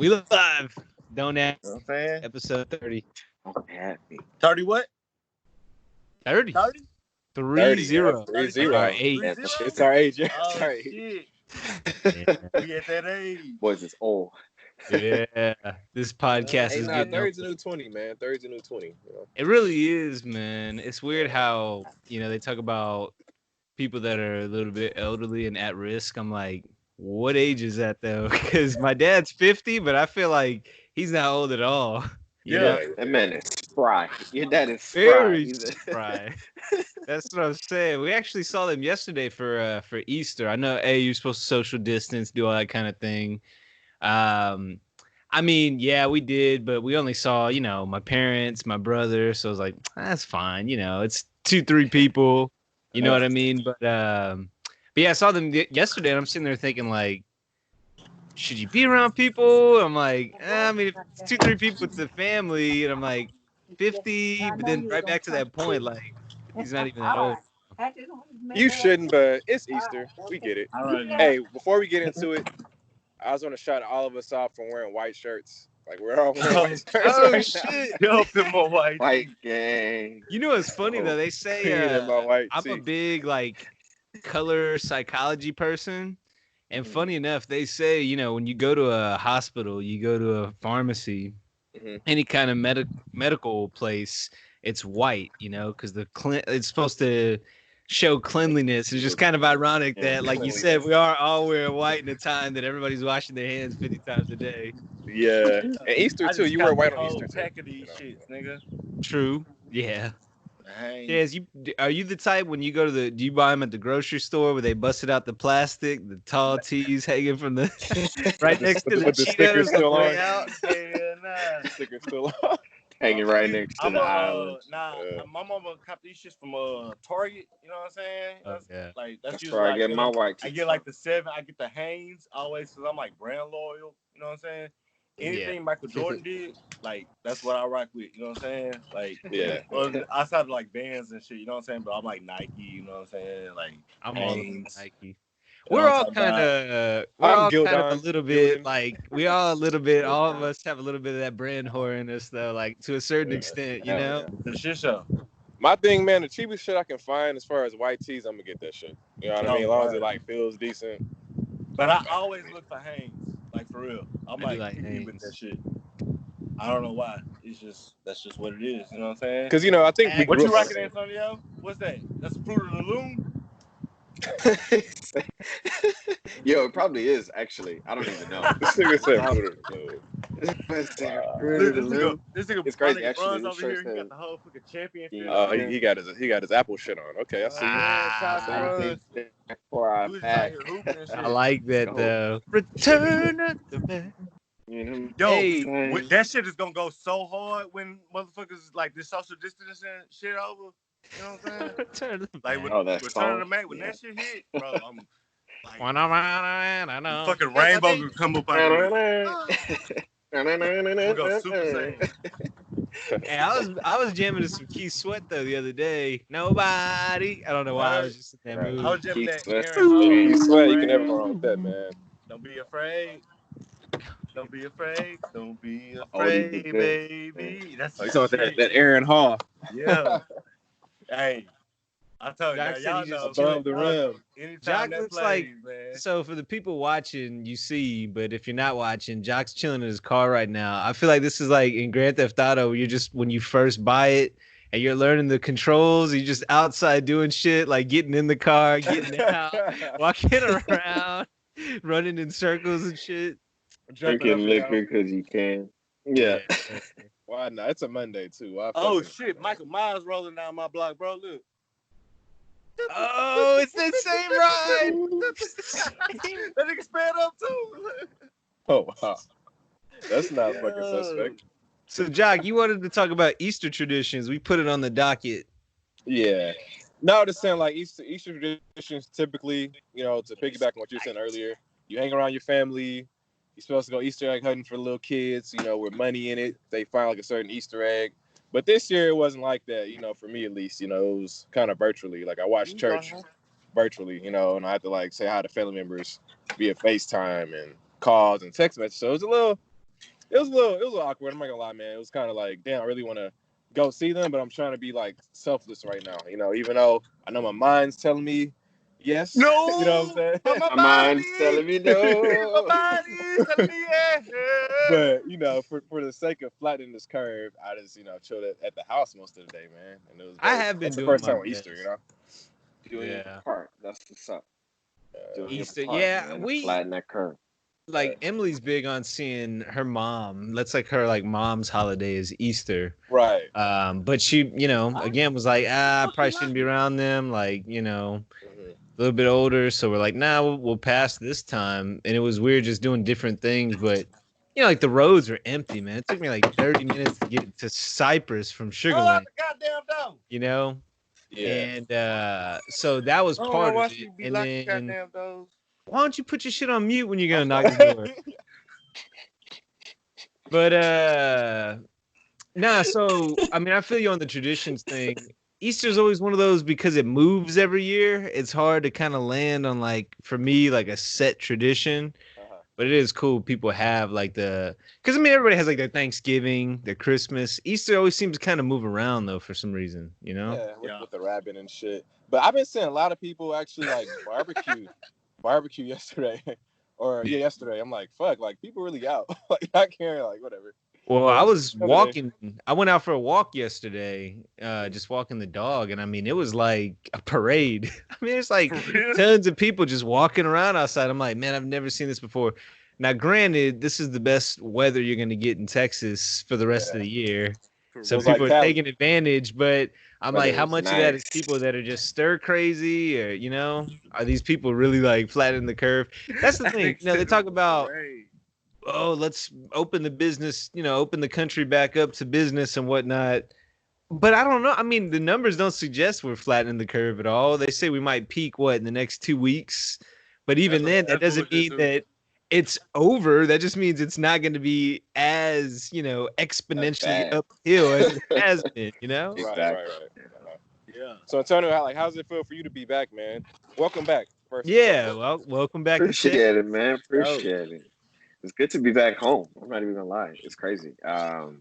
We live. Don't ask. You know what I'm saying? Episode 30. I'm happy. 30 what? 30. 30? 3-0. 3-0. Our age. Yeah, It's our age. Oh, It's our age. shit. Yeah. We at that age. Boys, it's old. Yeah. This podcast Hey, is nah, getting 30's a old. new 20, man. 30's a new 20. You know? It really is, man. It's weird how, they talk about people that are a little bit elderly and at risk. I'm like, what age is that, though? Because my dad's 50, but I feel like he's not old at all. You know? That man is spry. Your dad is spry. Very spry. That's what I'm saying. We actually saw them yesterday for Easter. I know, you're supposed to social distance, do all that kind of thing. I mean, yeah, we did, but we only saw, my parents, my brother. So I was like, that's fine. It's 2-3 people. You know what I mean? But yeah, I saw them yesterday, and I'm sitting there thinking, like, should you be around people? I'm like, I mean, if it's 2-3 people, it's a family, and I'm like, 50, but then right back to that point, like, he's not even that old. You shouldn't, but it's Easter. We get it. Hey, before we get into it, I was going to shout all of us off from wearing white shirts. Like, we're all wearing white shirts. Oh, right shit. Yo, more white. White gang. You know what's funny, though? They say I'm a big, like, color psychology person. And funny enough, they say, when you go to a hospital, you go to a pharmacy, any kind of medical place, it's white, because it's supposed to show cleanliness. It's just kind of ironic that, like you said, we are all wearing white in a time that everybody's washing their hands 50 times a day. Yeah. And Easter, too. You wear white on Easter, too. Pack of these shits, nigga. True. Yeah. Dang. Yes, are you the type when you go to do you buy them at the grocery store where they busted out the plastic, the tall tees hanging from the right next to the Cheetos still on the way on. out? Yeah, nah. Sticker still on. Hanging right next to the island. My mama cop these shits from Target. You know what I'm saying? Yeah. Like that's That's usually where I like, get my white I get like the 7. I get the Hanes always because I'm like brand loyal. You know what I'm saying? Anything Michael Jordan did, like that's what I rock with. You know what I'm saying? Like outside of like Vans and shit. You know what I'm saying? But I'm like Nike. You know what I'm saying? Like I'm Hanes. all Nike. We're all kind of a little bit like all of us have a little bit of that brand whore in us though, like to a certain extent, you know. The shit show. My thing, man, the cheapest shit I can find as far as white tees, I'm gonna get that shit. You know what I mean? As long as it like feels decent. But I always look for Hanes, like for real. I'm like picky with that shit. I don't know why. That's just what it is. You know what I'm saying? Because I think what you rocking, Antonio? What's that? That's Fruit of the Loom. Yo, it probably is actually. I don't even know. This nigga said Fruit of the Loom. This nigga, it's crazy. Actually, over here, he got the whole fucking championship. He got his Apple shit on. Okay, I see. I like that though. Return of the man. Yo, that shit is gonna go so hard when motherfuckers like this social distancing shit over. You know what I'm saying? Like Return of the Mac, when that shit hit, bro, I'm like, fucking rainbow gonna come up out of it. We'll go Super Saiyan. Hey, I was jamming to some Keith Sweat though the other day. Nobody. I don't know why I was just in that mood. I was jamming that. Keith Sweat, you can never go wrong with that, man. Don't be afraid. Don't be afraid. Don't be afraid, baby. That's you talking about that Aaron Hall. Yeah. Hey, I told you, y'all know above the rim. Jock looks like, man. So for the people watching, you see, but if you're not watching, Jock's chilling in his car right now. I feel like this is like in Grand Theft Auto, where you're just, when you first buy it and you're learning the controls, you're just outside doing shit, like getting in the car, getting out, walking around, running in circles and shit. Drinking liquor because you can. Yeah. Why not? It's a Monday too. Shit, Michael Myers rolling down my block, bro. Look. Oh, it's that same ride. That nigga sped up too. Oh wow, that's not fucking suspect. So, Jock, you wanted to talk about Easter traditions. We put it on the docket. Yeah. No, just saying like Easter traditions typically, to piggyback on what you were saying earlier, you hang around your family. You're supposed to go Easter egg hunting for little kids, with money in it. They find like a certain Easter egg. But this year it wasn't like that, for me at least. It was kind of virtually. Like I watched church virtually, and I had to like say hi to family members via FaceTime and calls and text messages. So it was a it was a little awkward. I'm not gonna lie, man. It was kind of like, damn, I really want to go see them, but I'm trying to be like selfless right now. You know, even though I know my mind's telling me yes. No, You know what I'm saying? but My mind's telling me no. My body's telling me yes. But you know, for the sake of flattening this curve, I just chilled at the house most of the day, man. And it was I have been that's the doing first my time with best. Easter, you know. Doing your part. That's what's up. Doing Easter, your part, yeah, man. we Flatten that curve. like Emily's big on seeing her mom. That's like her like mom's holiday is Easter. Right. But she, again was like, I probably shouldn't be around them. Like, a little bit older. So we're like, nah, we'll pass this time. And it was weird just doing different things. But, like the roads are empty, man. It took me like 30 minutes to get to Cypress from Sugar Land. Goddamn dog. Yeah. And so that was part of it. And then, goddamn dogs. why don't you put your shit on mute when you're gonna knock the door? But nah, so I mean I feel you on the traditions thing. Easter's always one of those because it moves every year. It's hard to kind of land on like for me like a set tradition. But it is cool people have like because I mean everybody has like their Thanksgiving, their Christmas. Easter always seems to kind of move around though for some reason, Yeah, with the rabbit and shit. But I've been seeing a lot of people actually like barbecue yesterday. Or yesterday. I'm like, fuck, like people really out. Like not caring, like whatever. Well, I was walking. I went out for a walk yesterday, just walking the dog, and I mean, it was like a parade. I mean, it's like tons of people just walking around outside. I'm like, man, I've never seen this before. Now, granted, this is the best weather you're going to get in Texas for the rest of the year, so people are taking advantage. But I'm like, how much of that is people that are just stir crazy, or are these people really like flattening the curve? That's the thing. They talk about. Oh, let's open the business, open the country back up to business and whatnot. But I don't know. I mean, the numbers don't suggest we're flattening the curve at all. They say we might peak, in the next 2 weeks. But even then, that doesn't mean that it's over. That just means it's not going to be as, exponentially uphill as it has been, Right. Yeah. So, Antonio, how's it feel for you to be back, man? Welcome back. Well, welcome back. Appreciate it, man. Appreciate it. It's good to be back home. I'm not even gonna lie. It's crazy. No,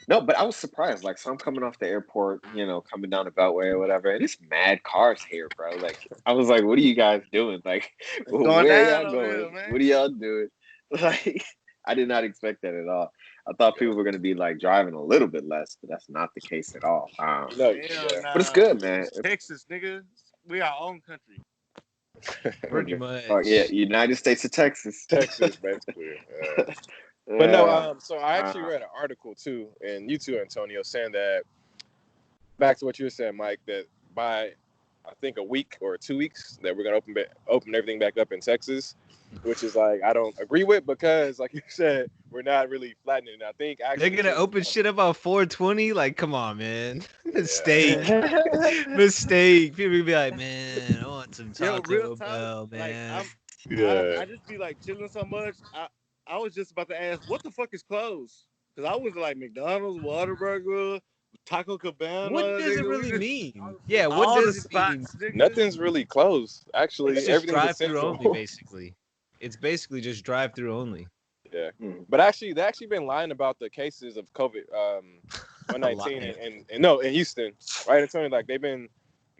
but I was surprised. Like, so I'm coming off the airport, coming down the Beltway or whatever, and it's mad cars here, bro. Like, I was like, what are you guys doing? Like, where are y'all going? What are y'all doing? Like, I did not expect that at all. I thought people were gonna be like driving a little bit less, but that's not the case at all. But it's good, man. Texas, nigga. We our own country. Pretty much. Oh yeah, United States of Texas. Texas, basically. But no, so I actually read an article too, and you too, Antonio, saying that back to what you were saying, Mike, that by I think a week or 2 weeks that we're gonna open everything back up in Texas, which is like I don't agree with because, like you said, we're not really flattening it. I think actually they're gonna open shit up on 420. Like, come on, man, mistake. People gonna be like, man, I want some Taco Bell, man. I just be like chilling so much. I was just about to ask, what the fuck is closed? Because I was like McDonald's, Whataburger, Taco Cabana. What does it really mean? Yeah, what does it mean? Nothing's really closed. Actually, it's just drive-through only, basically. It's basically just drive-through only. Yeah, but actually, they been lying about the cases of COVID-19 in Houston, right, Antonio? Like they've been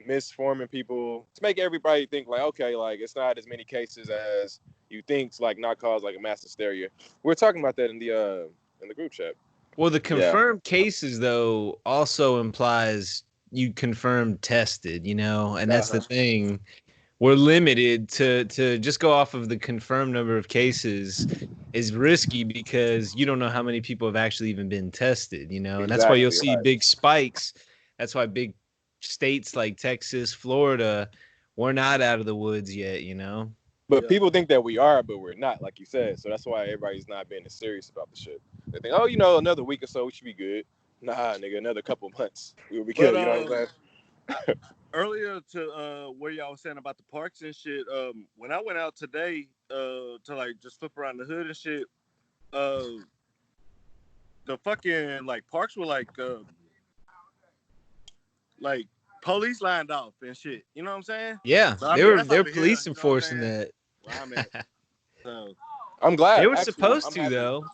misforming people to make everybody think like, okay, like it's not as many cases as you think, to like not cause like a mass hysteria. We're talking about that in the group chat. Well, the confirmed cases though also implies you confirmed tested, and that's the thing. We're limited to just go off of the confirmed number of cases is risky because you don't know how many people have actually even been tested, and that's why you'll see big spikes. That's why big states like Texas, Florida, we're not out of the woods yet, But people think that we are, but we're not, like you said. So that's why everybody's not being as serious about the shit. They think, another week or so, we should be good. Nah, nigga, another couple months, we'll be good. You know what I'm saying? Earlier to where y'all was saying about the parks and shit, when I went out today to like just flip around the hood and shit, the fucking like parks were like police lined off and shit. You know what I'm saying? Yeah, they're police enforcing that. Where I'm at. So I'm glad they were supposed to though.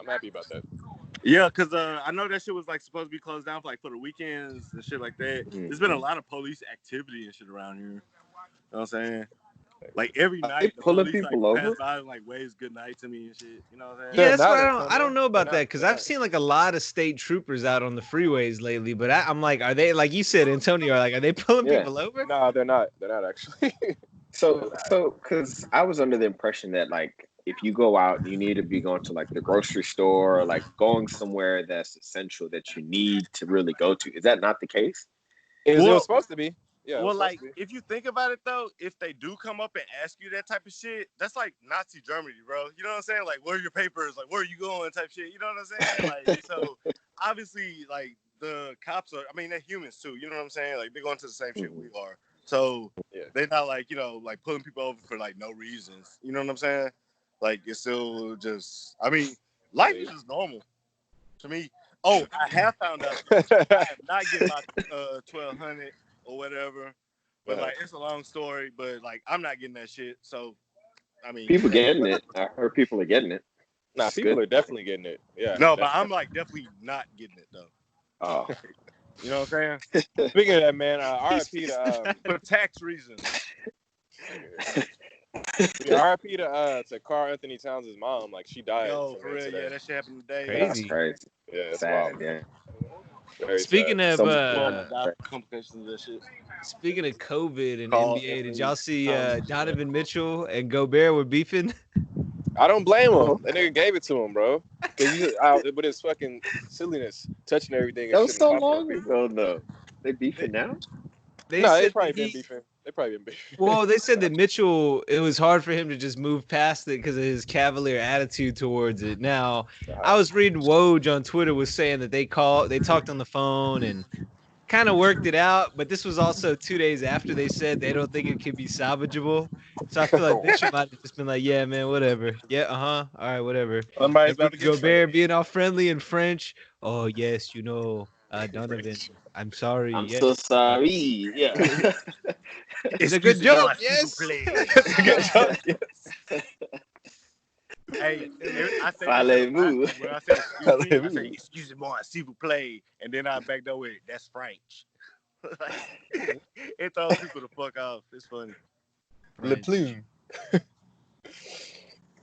I'm happy about that. Yeah, because I know that shit was like supposed to be closed down for like for the weekends and shit like that. Mm-hmm. There's been a lot of police activity and shit around here. You know what I'm saying? Like every Are they night, the pulling police like people pass over? by and like waves good night to me and shit. You know what I'm saying? Yeah, that's what not, I don't know about that because they're I've not. seen like a lot of state troopers out on the freeways lately. But I'm like, are they like you said, Antonio? Like, are they pulling Yeah. people over? No, they're not. They're not actually. So, because I was under the impression that like if you go out, you need to be going to like the grocery store or like going somewhere that's essential that you need to really go to. Is that not the case? It Well, was supposed to be. Yeah. Well, like if you think about it though, if they do come up and ask you that type of shit, that's like Nazi Germany, bro. You know what I'm saying? Like, where are your papers? Like, where are you going? Type shit. You know what I'm saying? Like, so obviously, like the cops are. I mean, they're humans too. You know what I'm saying? Like, they're going to the same shit we are. So they're not like like pulling people over for like no reasons. You know what I'm saying? Like, it's still just. I mean, life is just normal to me. Oh, I have found out. I am not getting my 1200 or whatever. But like it's a long story, but like I'm not getting that shit. So I mean People getting it. I heard people are getting it. Nah, people are definitely getting it. Yeah. No, but I'm like definitely not getting it though. Oh. You know what I'm saying? Speaking of that, man, RIP to for tax reasons. RIP to Carl Anthony Towns' mom. Like she died. Yo, for real, yeah, that shit happened today. Crazy. That's crazy. Yeah, it's sad, wild. yeah. Very Speaking sad. of complications of that shit. Speaking of COVID and Carl NBA, did Anthony y'all see Towns. Donovan Mitchell and Gobert were beefing? I don't blame him. That nigga gave it to him, bro. With his fucking silliness, touching everything. That was so long ago, though. They beefing now? They probably been beefing. Well, they said that Mitchell, it was hard for him to just move past it because of his cavalier attitude towards it. Now, I was reading Woj on Twitter was saying that they talked on the phone and kind of worked it out, but this was also 2 days after they said they don't think it could be salvageable. So I feel like Mitchell might have just been like, yeah, man, whatever. Yeah, all right, whatever. Somebody's about to get Gobert being all friendly in French. Oh, yes, Donovan, I'm sorry. I'm so sorry. Yeah. It's a good joke, yes. Hey, I say, Parlez-vous. when I say excuse me, s'il vous plaît, and then I back up with that's French. It throws people the fuck off. It's funny. Le plume.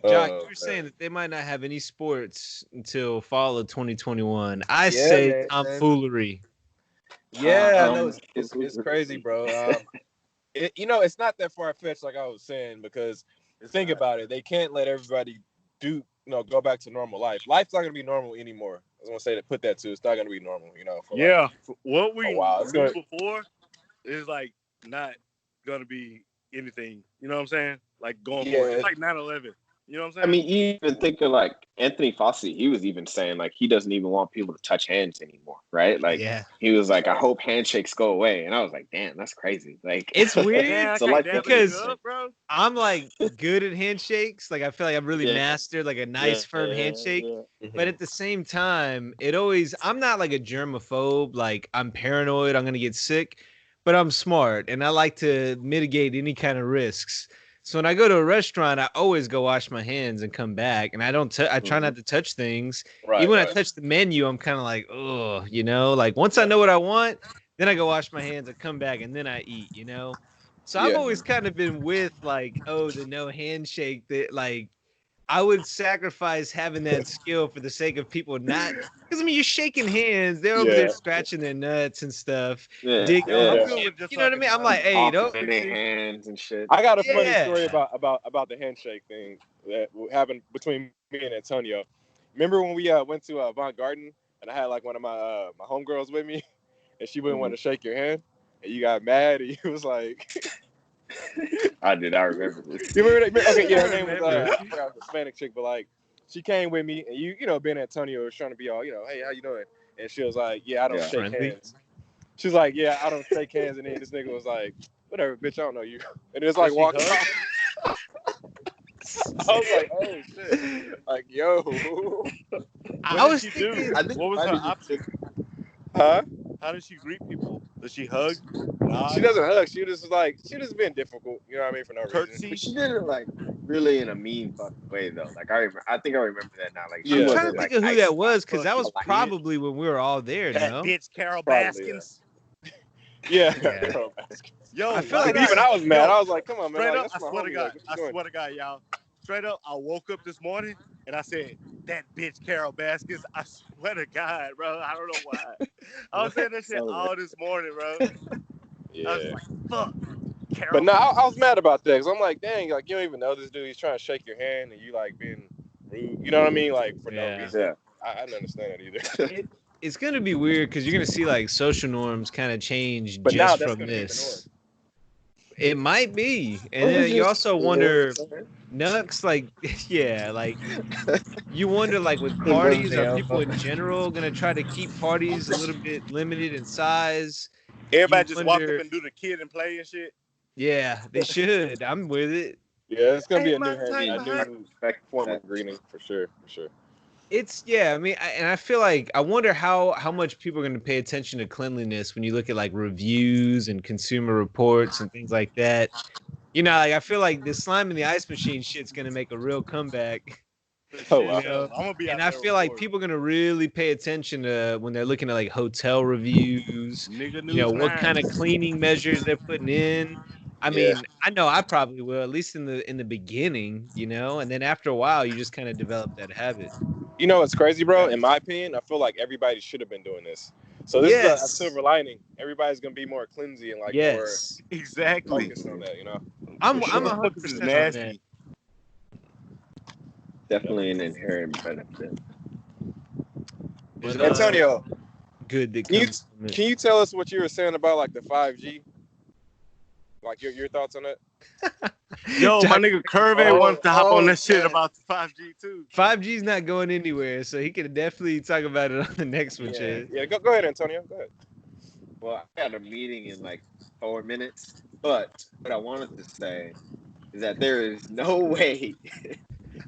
Jock, you were saying that they might not have any sports until fall of 2021. I say tomfoolery. Yeah, no, it's crazy, bro. It's not that far fetched, like I was saying, because think about it. They can't let everybody go back to normal life. Life's not gonna be normal anymore. I was gonna say to put that too. It's not gonna be normal, What we knew before is like not gonna be anything. You know what I'm saying? Like going forward, it's like 9/11. You know what I'm saying? I mean, even think of like Anthony Fauci. He was even saying like he doesn't even want people to touch hands anymore, right? Like he was like, I hope handshakes go away, and I was like, damn, that's crazy. Like it's weird because bro. I'm like good at handshakes. Like I feel like I've really mastered like a nice firm handshake. Yeah. But at the same time, I'm not like a germaphobe. Like I'm paranoid, I'm gonna get sick, but I'm smart and I like to mitigate any kind of risks. So when I go to a restaurant, I always go wash my hands and come back. And I I try not to touch things. Even when I touch the menu, I'm kind of like, oh, like once I know what I want, then I go wash my hands and come back and then I eat, So I've always kind of been with like, the no handshake that like I would sacrifice having that skill for the sake of people not, because I mean, you're shaking hands, they're over there scratching their nuts and stuff. You know what I mean? I'm like, hey, don't their hands and shit. I got a funny story about the handshake thing that happened between me and Antonio. Remember when we went to Avant Garden and I had like one of my my homegirls with me and she wouldn't want to shake your hand and you got mad and you was like. I did. I remember this. You remember that? Okay, her name was I forgot the Hispanic chick, but like she came with me, and you Ben Antonio was trying to be all, hey, how you doing? And she was like, yeah, I don't shake hands. She was like, yeah, I don't shake hands, and then this nigga was like, whatever, bitch, I don't know you. And it's like walking off. I was like, oh shit, like yo. I was thinking, what was her option? Huh? How does she greet people? Does she hug? She doesn't hug. She just been difficult. You know what I mean? For no reason. But she did it like really in a mean fucking way though. Like I think I remember that now. Like she I'm Yeah. trying to wasn't think like of who nice that about was it. because that was Fucking probably when we were all there. That No, bitch Carol Probably, Baskins. Yeah. Yeah. Yo, I feel why like did Even I was mad. I was like, come on, man. straight Like, up, that's I my swear to homie. God, Like, what I you doing? swear to God, y'all. Straight up, I woke up this morning and I said, that bitch Carol Baskins. I swear to God, bro. I don't know why. I was saying that shit all this morning, bro. Yeah. I was like, fuck. Carol But no, Baskins. I was mad about that because I'm like, dang, like you don't even know this dude. He's trying to shake your hand and you like being rude. You know what I mean? Like for no Yeah. reason. Yeah. I didn't understand that either. It's gonna be weird because you're gonna see like social norms kind of change But now just that's from gonna be the this. It might be, and Or then you just, also you know wonder, what I'm saying? Nux, like, yeah, like you wonder, like with The parties, are rundown. people in general gonna try to keep parties a little bit limited in size? Everybody You just walk up wonder, and do the kid and play and shit. yeah, they should. I'm with it. Yeah, it's gonna be Ain't a my new type of hype. form of greeting for sure. It's yeah. I mean, and I feel like I wonder how much people are going to pay attention to cleanliness when you look at like reviews and consumer reports and things like that. You know, like I feel like the slime in the ice machine shit's going to make a real comeback. Oh, Shit, wow. You know, I'm gonna be out and I there feel like reporting. people are going to really pay attention to when they're looking at like hotel reviews. Nigga You know, News what 9. kind of cleaning measures they're putting in. I Yeah. mean, I know I probably will, at least in the beginning, you know, and then after a while, you just kind of develop that habit. You know what's crazy, bro? In my opinion, I feel like everybody should have been doing this. So this is a Yes. silver lining. Everybody's gonna be more cleansy and like more Yes. Exactly. focused on that. You know. I'm For sure. 'Cause 100% on that. Definitely an inherent benefit. But Antonio, good that can you comes from it. can you tell us what you were saying about like the 5G? Like your thoughts on that? Yo, my nigga Curvey wants to hop on that shit yeah. about the 5G too. 5G's not going anywhere, so he can definitely talk about it on the next one, Chad. Yeah. Go ahead, Antonio. Go ahead. Well, I got a meeting in like 4 minutes, but what I wanted to say is that there is no way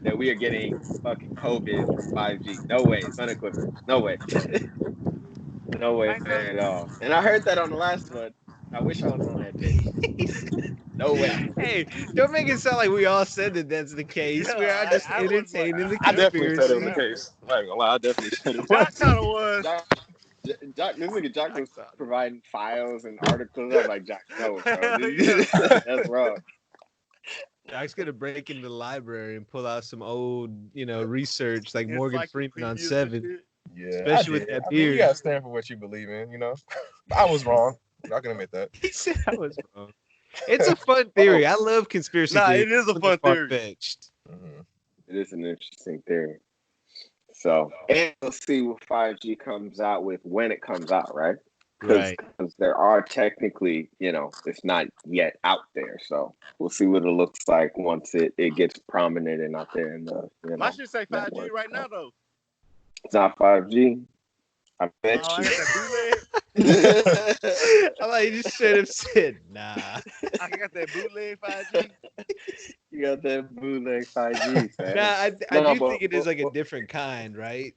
that we are getting fucking COVID from 5G. No way. It's unequivocal. No way. No way at all. And I heard that on the last one. I wish I was on that bitch. No way. Hey, don't make it sound like we all said that that's the case. Yeah, we are just I was entertaining the I definitely said it was conspiracy. the case. I'm not even gonna lie. I definitely said it Jock was. kind of was. Jock, this nigga Jock was Jock. providing files and articles. I'm like, Jock, no, bro. Yeah. That's wrong. Jock's gonna break into the library and pull out some old, research like Morgan Freeman on Encyclopedias and Seven, shit. Yeah, especially with that I mean, beard. you gotta stand for what you believe in. You know, I was wrong. I can admit that. He said I was wrong. It's a fun theory. I love conspiracy Nah, theories. it is a fun theory. Far-fetched. Mm-hmm. It is an interesting theory. So, and we'll see what 5G comes out with when it comes out, right? Because there are technically, it's not yet out there. So we'll see what it looks like once it gets prominent and out there in the, My shit say 5G network. right now though. It's not 5G. I bet Oh, I you. got that bootleg. I like you just straight up said, nah. I got that bootleg 5G. You got that bootleg 5G, fam. Nah, I do think it is like a different kind, right?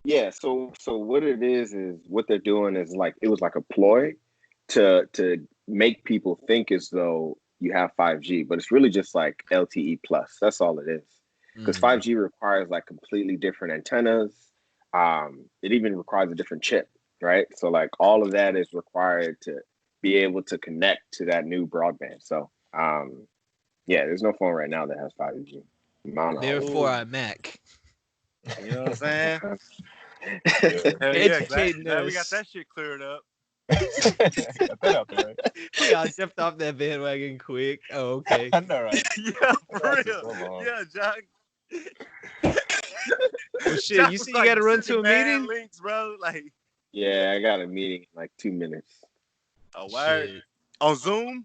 Yeah, so what it is what they're doing is like it was like a ploy to make people think as though you have 5G, but it's really just like LTE plus. That's all it is. Because 5G requires like completely different antennas. It even requires a different chip, right? So like all of that is required to be able to connect to that new broadband. So yeah, there's no phone right now that has 5G. Therefore, I'm Mac. You know what I'm saying? Educating glad we us. got that shit cleared up. Got that out there, right? We all jumped off that bandwagon quick. Oh, okay. I know, right? Yeah, for real. Yeah, Jock. Well, shit, you see, you got to run to a meeting. Links, bro. Like, yeah, I got a meeting in like 2 minutes. Oh, word. On Zoom?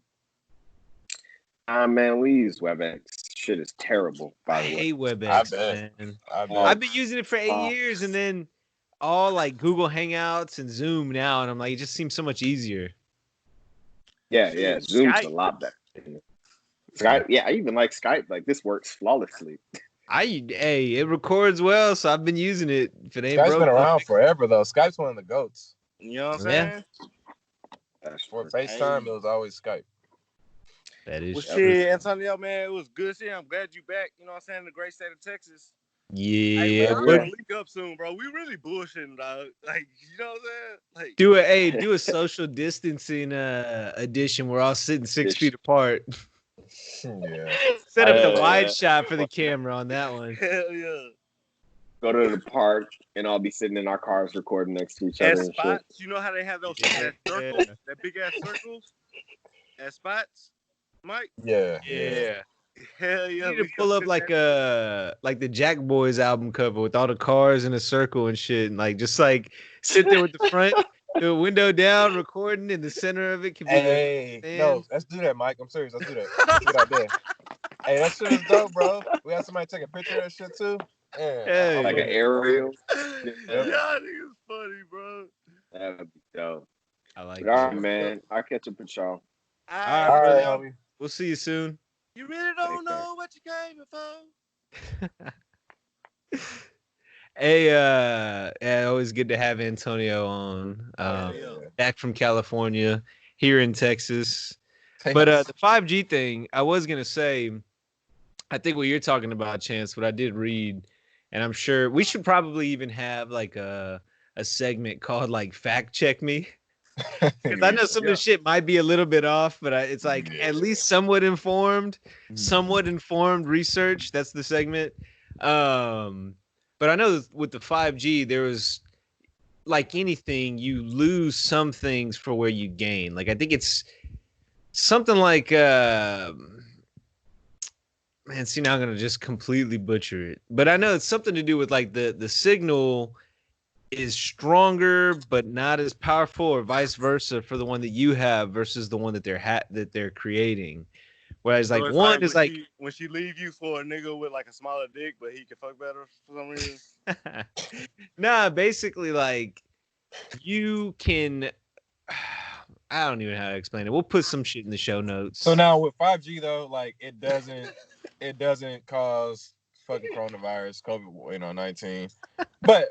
Man, we use WebEx. Shit is terrible, by the way. I hate WebEx, man. I've been using it for 8 years, and then all like Google Hangouts and Zoom now, and I'm like, it just seems so much easier. Yeah. Zoom's Skype. A lot better. Skype, yeah, I even like Skype. Like this works flawlessly. It records well, so I've been using it. If it ain't Skype's broke, been around forever though. Skype's one of the goats. You know what I'm saying? That's For FaceTime, it was always Skype. That is Well, true. shit, Antonio, man, it was good shit. I'm glad you back. You know what I'm saying? The great state of Texas. Hey, Yeah, we're gonna link up soon, bro. We really bullshitting, dog. Like, you know what I'm saying? Like, do a social distancing edition. We're all sitting 6 feet apart. Yeah. Set up the wide shot for the camera on that one. Hell yeah. Go to the park and I'll be sitting in our cars recording next to each At other and shit. spots, you know how they have those that circles, that big ass circles at spots, Mike? Yeah. Hell yeah. You need to pull up like the Jack Boys album cover with all the cars in a circle and shit, and like just like sit there with the window down, recording in the center of it. Could be no, let's do that, Mike. I'm serious. Let's do that. Let's get out there. Hey, that shit is dope, bro. We have somebody take a picture of that shit too. Yeah, like an aerial. Y'all niggas funny, bro. That would be dope. I like All right, that. man. I'll catch up with y'all. All right, brother. We'll see you soon. You really don't know what you came for. Hey, always good to have Antonio on. Back from California, here in Texas. But the 5G thing, I was gonna say, I think what you're talking about, Chance, what I did read, and I'm sure we should probably even have like a segment called like Fact Check Me. Because I know some of the shit might be a little bit off, but it's like at least somewhat informed research. That's the segment. But I know with the 5G, there was like anything, you lose some things for where you gain. Like I think it's something like man, see now I'm gonna just completely butcher it. But I know it's something to do with like the signal is stronger but not as powerful, or vice versa, for the one that you have versus the one that they're creating. Whereas like so one is like when she leave you for a nigga with like a smaller dick, but he can fuck better for some reason. Nah, basically like you can. I don't even know how to explain it. We'll put some shit in the show notes. So now with 5G though, like it doesn't cause fucking coronavirus, COVID, 19. But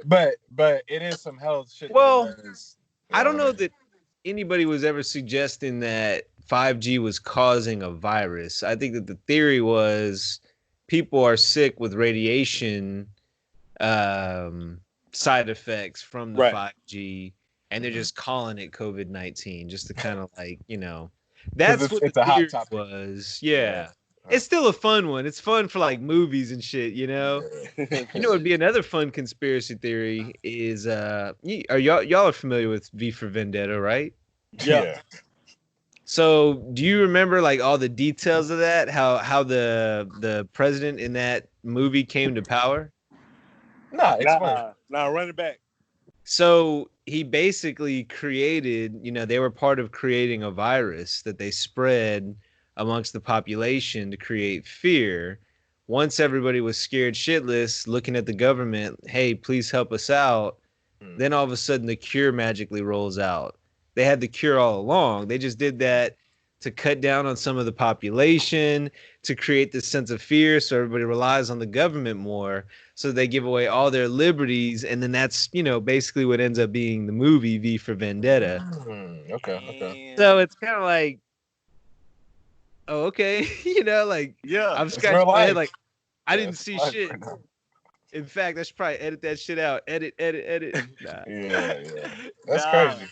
it is some health shit. Well, I don't know that anybody was ever suggesting that 5G was causing a virus. I think that the theory was people are sick with radiation side effects from the 5G, and they're just calling it COVID-19 just to kind of like, that's what the theory was. Yeah. It's still a fun one. It's fun for like movies and shit, It'd be another fun conspiracy theory is are y'all are familiar with V for Vendetta, right? Yeah. So do you remember like all the details of that? How the president in that movie came to power? Nah, run it back. So he basically created, they were part of creating a virus that they spread amongst the population to create fear. Once everybody was scared shitless, looking at the government, hey, please help us out. Then all of a sudden the cure magically rolls out. They had the cure all along. They just did that to cut down on some of the population, to create this sense of fear so everybody relies on the government more. So they give away all their liberties, and then that's, basically what ends up being the movie V for Vendetta. Okay. So it's kind of like, oh, okay, I'm scratching my head like, I didn't see shit. In fact, I should probably edit that shit out. Edit. Nah. Yeah. That's crazy.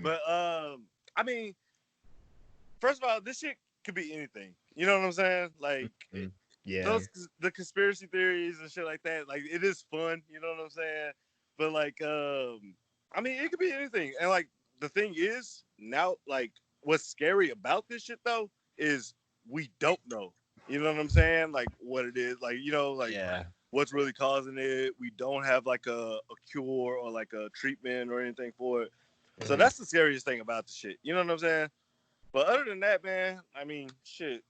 But I mean, first of all, this shit could be anything. You know what I'm saying? Like, the conspiracy theories and shit like that. Like, it is fun. You know what I'm saying? But like, I mean, it could be anything. And like, the thing is now, like, what's scary about this shit though is we don't know. You know what I'm saying? Like, what it is. Like, what's really causing it. We don't have like a cure or like a treatment or anything for it. So that's the scariest thing about the shit. You know what I'm saying? But other than that, man, I mean, shit.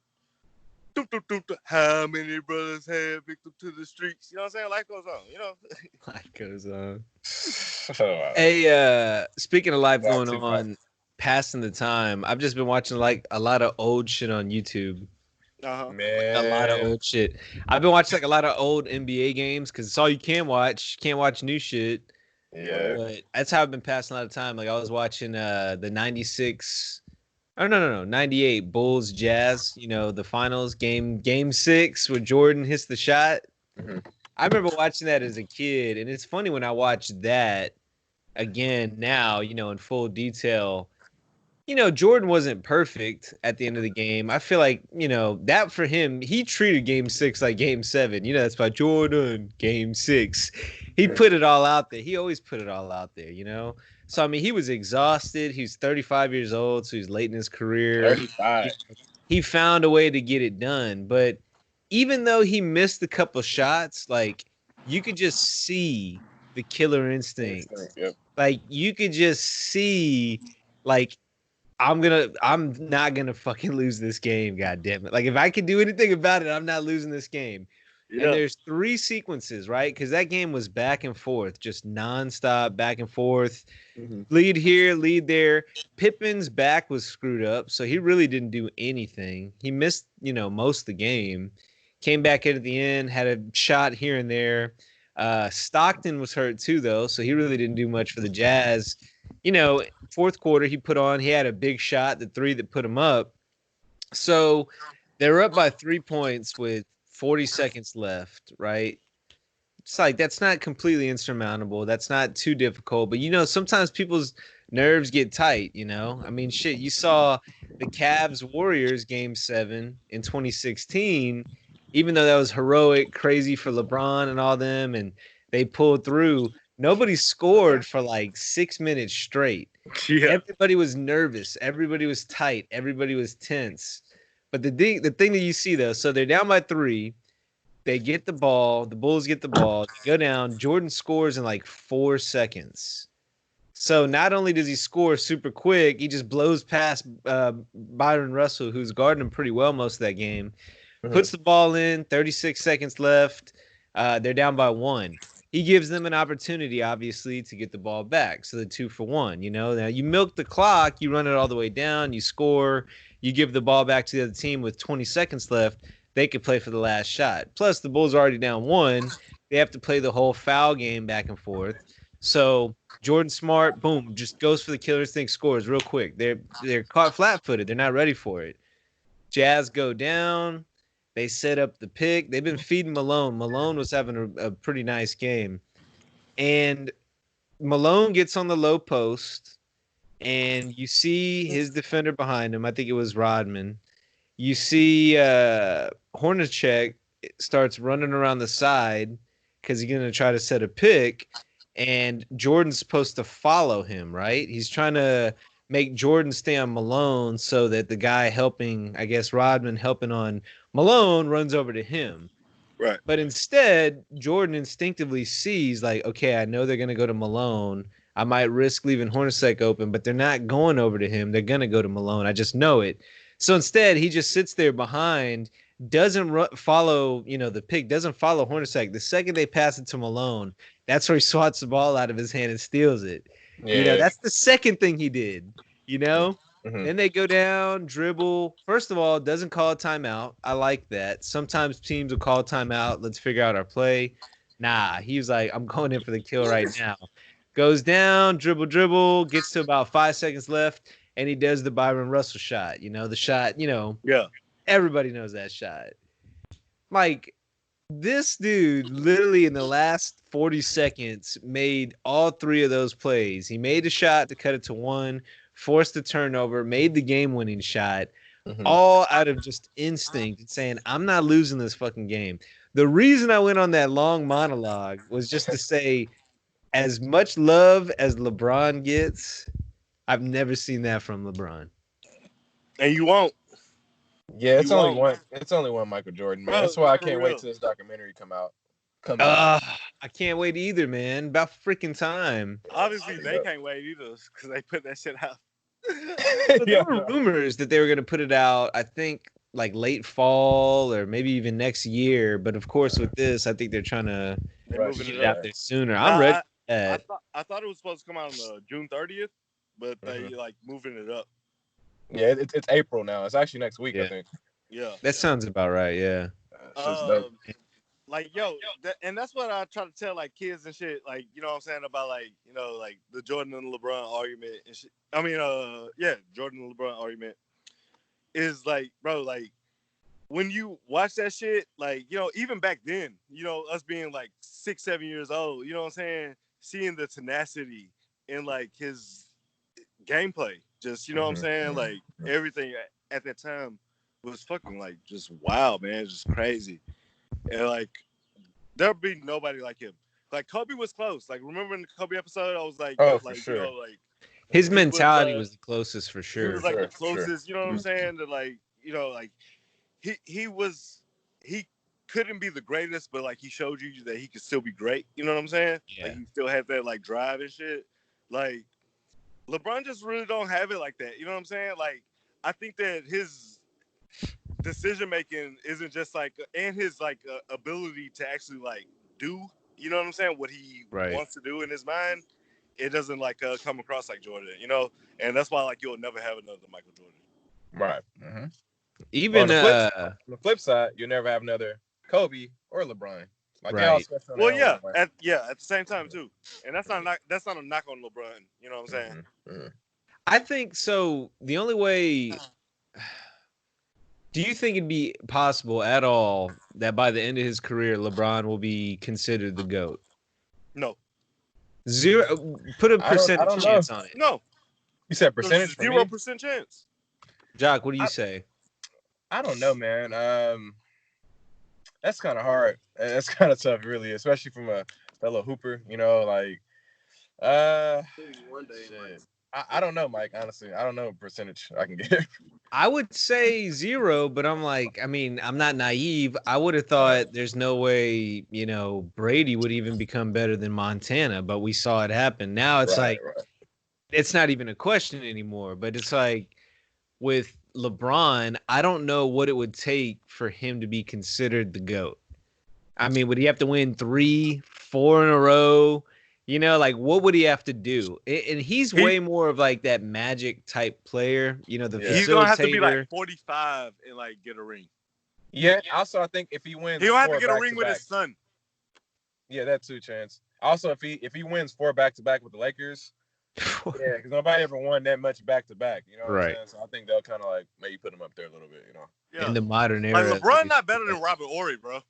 How many brothers have victim to the streets? You know what I'm saying? Life goes on, Life goes on. Hey, speaking of life going on, passing the time, I've just been watching like a lot of old shit on YouTube. Man. A lot of old shit. I've been watching like a lot of old NBA games because it's all you can watch. Can't watch new shit. Yeah. But that's how I've been passing a lot of time. Like I was watching the 96 Oh no. 98 Bulls Jazz, the finals game 6 where Jordan hits the shot. Mm-hmm. I remember watching that as a kid, and it's funny when I watch that again now, in full detail. Jordan wasn't perfect at the end of the game. I feel like, that for him, he treated game 6 like game 7. That's by Jordan, game 6. He put it all out there. He always put it all out there. So, I mean, he was exhausted. He was 35 years old, so he's late in his career. 35. He found a way to get it done. But even though he missed a couple shots, like, you could just see the killer instinct. Yep. Like, you could just see, like, I'm not gonna fucking lose this game, god damn it. Like if I can do anything about it, I'm not losing this game. Yeah. And there's 3 sequences, right? Because that game was back and forth, just nonstop back and forth. Mm-hmm. Lead here, lead there. Pippen's back was screwed up, so he really didn't do anything. He missed, most of the game. Came back in at the end, had a shot here and there. Stockton was hurt too, though, so he really didn't do much for the Jazz. Fourth quarter, he had a big shot, the 3 that put him up. So they're up by 3 points with 40 seconds left, right? It's like, that's not completely insurmountable. That's not too difficult. But, sometimes people's nerves get tight, I mean, shit, you saw the Cavs-Warriors game 7 in 2016, even though that was heroic, crazy for LeBron and all them, and they pulled through. Nobody scored for like 6 minutes straight. Yeah. Everybody was nervous. Everybody was tight. Everybody was tense. But the thing that you see, though, so they're down by 3. They get the ball. The Bulls get the ball. They go down. Jordan scores in like 4 seconds. So not only does he score super quick, he just blows past Byron Russell, who's guarding him pretty well most of that game. Mm-hmm. Puts the ball in. 36 seconds left. They're down by 1. He gives them an opportunity, obviously, to get the ball back. So the 2 for 1, Now you milk the clock, you run it all the way down, you score, you give the ball back to the other team with 20 seconds left. They could play for the last shot. Plus, the Bulls are already down 1. They have to play the whole foul game back and forth. So Jordan Smart, boom, just goes for the killer's thing, scores real quick. They're caught flat-footed. They're not ready for it. Jazz go down. They set up the pick. They've been feeding Malone. Malone was having a pretty nice game. And Malone gets on the low post, and you see his defender behind him. I think it was Rodman. You see Hornacek starts running around the side because he's going to try to set a pick, and Jordan's supposed to follow him, right? He's trying to make Jordan stay on Malone so that the guy helping, I guess Rodman helping on Malone, runs over to him. Right. But instead, Jordan instinctively sees, like, okay, I know they're going to go to Malone. I might risk leaving Hornacek open, but they're not going over to him. They're going to go to Malone. I just know it. So instead, he just sits there behind, doesn't follow, the pick, doesn't follow Hornacek. The second they pass it to Malone, that's where he swats the ball out of his hand and steals it. Yeah. That's the second thing he did, Mm-hmm. Then they go down, dribble. First of all, doesn't call a timeout. I like that. Sometimes teams will call a timeout. Let's figure out our play. Nah, he was like, I'm going in for the kill right now. Goes down, dribble, gets to about 5 seconds left, and he does the Byron Russell shot. The shot, Yeah. Everybody knows that shot. Like, this dude literally in the last 40 seconds made all 3 of those plays. He made a shot to cut it to 1, forced the turnover, made the game-winning shot, all out of just instinct and saying, I'm not losing this fucking game. The reason I went on that long monologue was just to say, as much love as LeBron gets, I've never seen that from LeBron. And you won't. Yeah, it's only one. It's only one Michael Jordan, man. That's why I can't wait till this documentary come out. I can't wait either, man. About freaking time. Obviously, they can't wait either because they put that shit out. There were rumors that they were going to put it out, I think, like late fall or maybe even next year. But of course, with this, I think they're trying to get it out there sooner. I'm ready for that. I thought it was supposed to come out on June 30th, but they moving it up. Yeah, it's April now. It's actually next week, I think. Yeah. That sounds about right, yeah. like yo, and that's what I try to tell like kids and shit. Like you know what I'm saying about like like the Jordan and LeBron argument and shit. I mean, yeah, Jordan and LeBron argument is like, bro, like when you watch that shit, like even back then, us being like 6, 7 years old, you know what I'm saying, seeing the tenacity in like his gameplay, just you know what I'm saying, like everything at that time was fucking like just wild, man, just crazy, and like there'll be nobody like him. Like Kobe was close. Like remember in the Kobe episode, I was like, oh, like for sure. like his mentality was the closest for he was sure. like the closest. You know what I'm saying? To like like he couldn't be the greatest, but like he showed you that he could still be great. You know what I'm saying? Yeah. Like he still had that like drive and shit. Like LeBron just really don't have it like that. You know what I'm saying? Like I think that his decision making isn't just like, and his like ability to actually like do, you know what I'm saying, what he wants to do in his mind, it doesn't like come across like Jordan, and that's why like you'll never have another Michael Jordan. Right. Even on the flip side, you'll never have another Kobe or LeBron. Like they all special. Well, yeah, at the same time too, and that's not a knock on LeBron. You know what I'm saying? I think so. The only way. Do you think it'd be possible at all that by the end of his career, LeBron will be considered the GOAT? No. Zero. Put a percentage chance on it. No. You said percentage? 0% chance. Jock, what do you say? I don't know, man. That's kind of hard. That's kind of tough, really, especially from a fellow hooper. Like, one day, shit. I don't know, Mike. Honestly, I don't know what percentage I can give. I would say 0, but I'm like, I mean, I'm not naive. I would have thought there's no way, Brady would even become better than Montana, but we saw it happen. Now it's it's not even a question anymore. But it's like with LeBron, I don't know what it would take for him to be considered the GOAT. I mean, would he have to win 3, 4 in a row? Like what would he have to do? And he's way more of like that Magic type player. He's gonna have to be like 45 and like get a ring. Yeah. Also, I think if he wins, he'll have to get a ring with his son. Yeah, that's 2 chance. Also, if he wins 4 back-to-back with the Lakers, yeah, because nobody ever won that much back-to-back. You know what I'm saying? So I think they'll kind of like maybe put him up there a little bit. Yeah. In the modern era, like LeBron not better than Robert Ory, bro.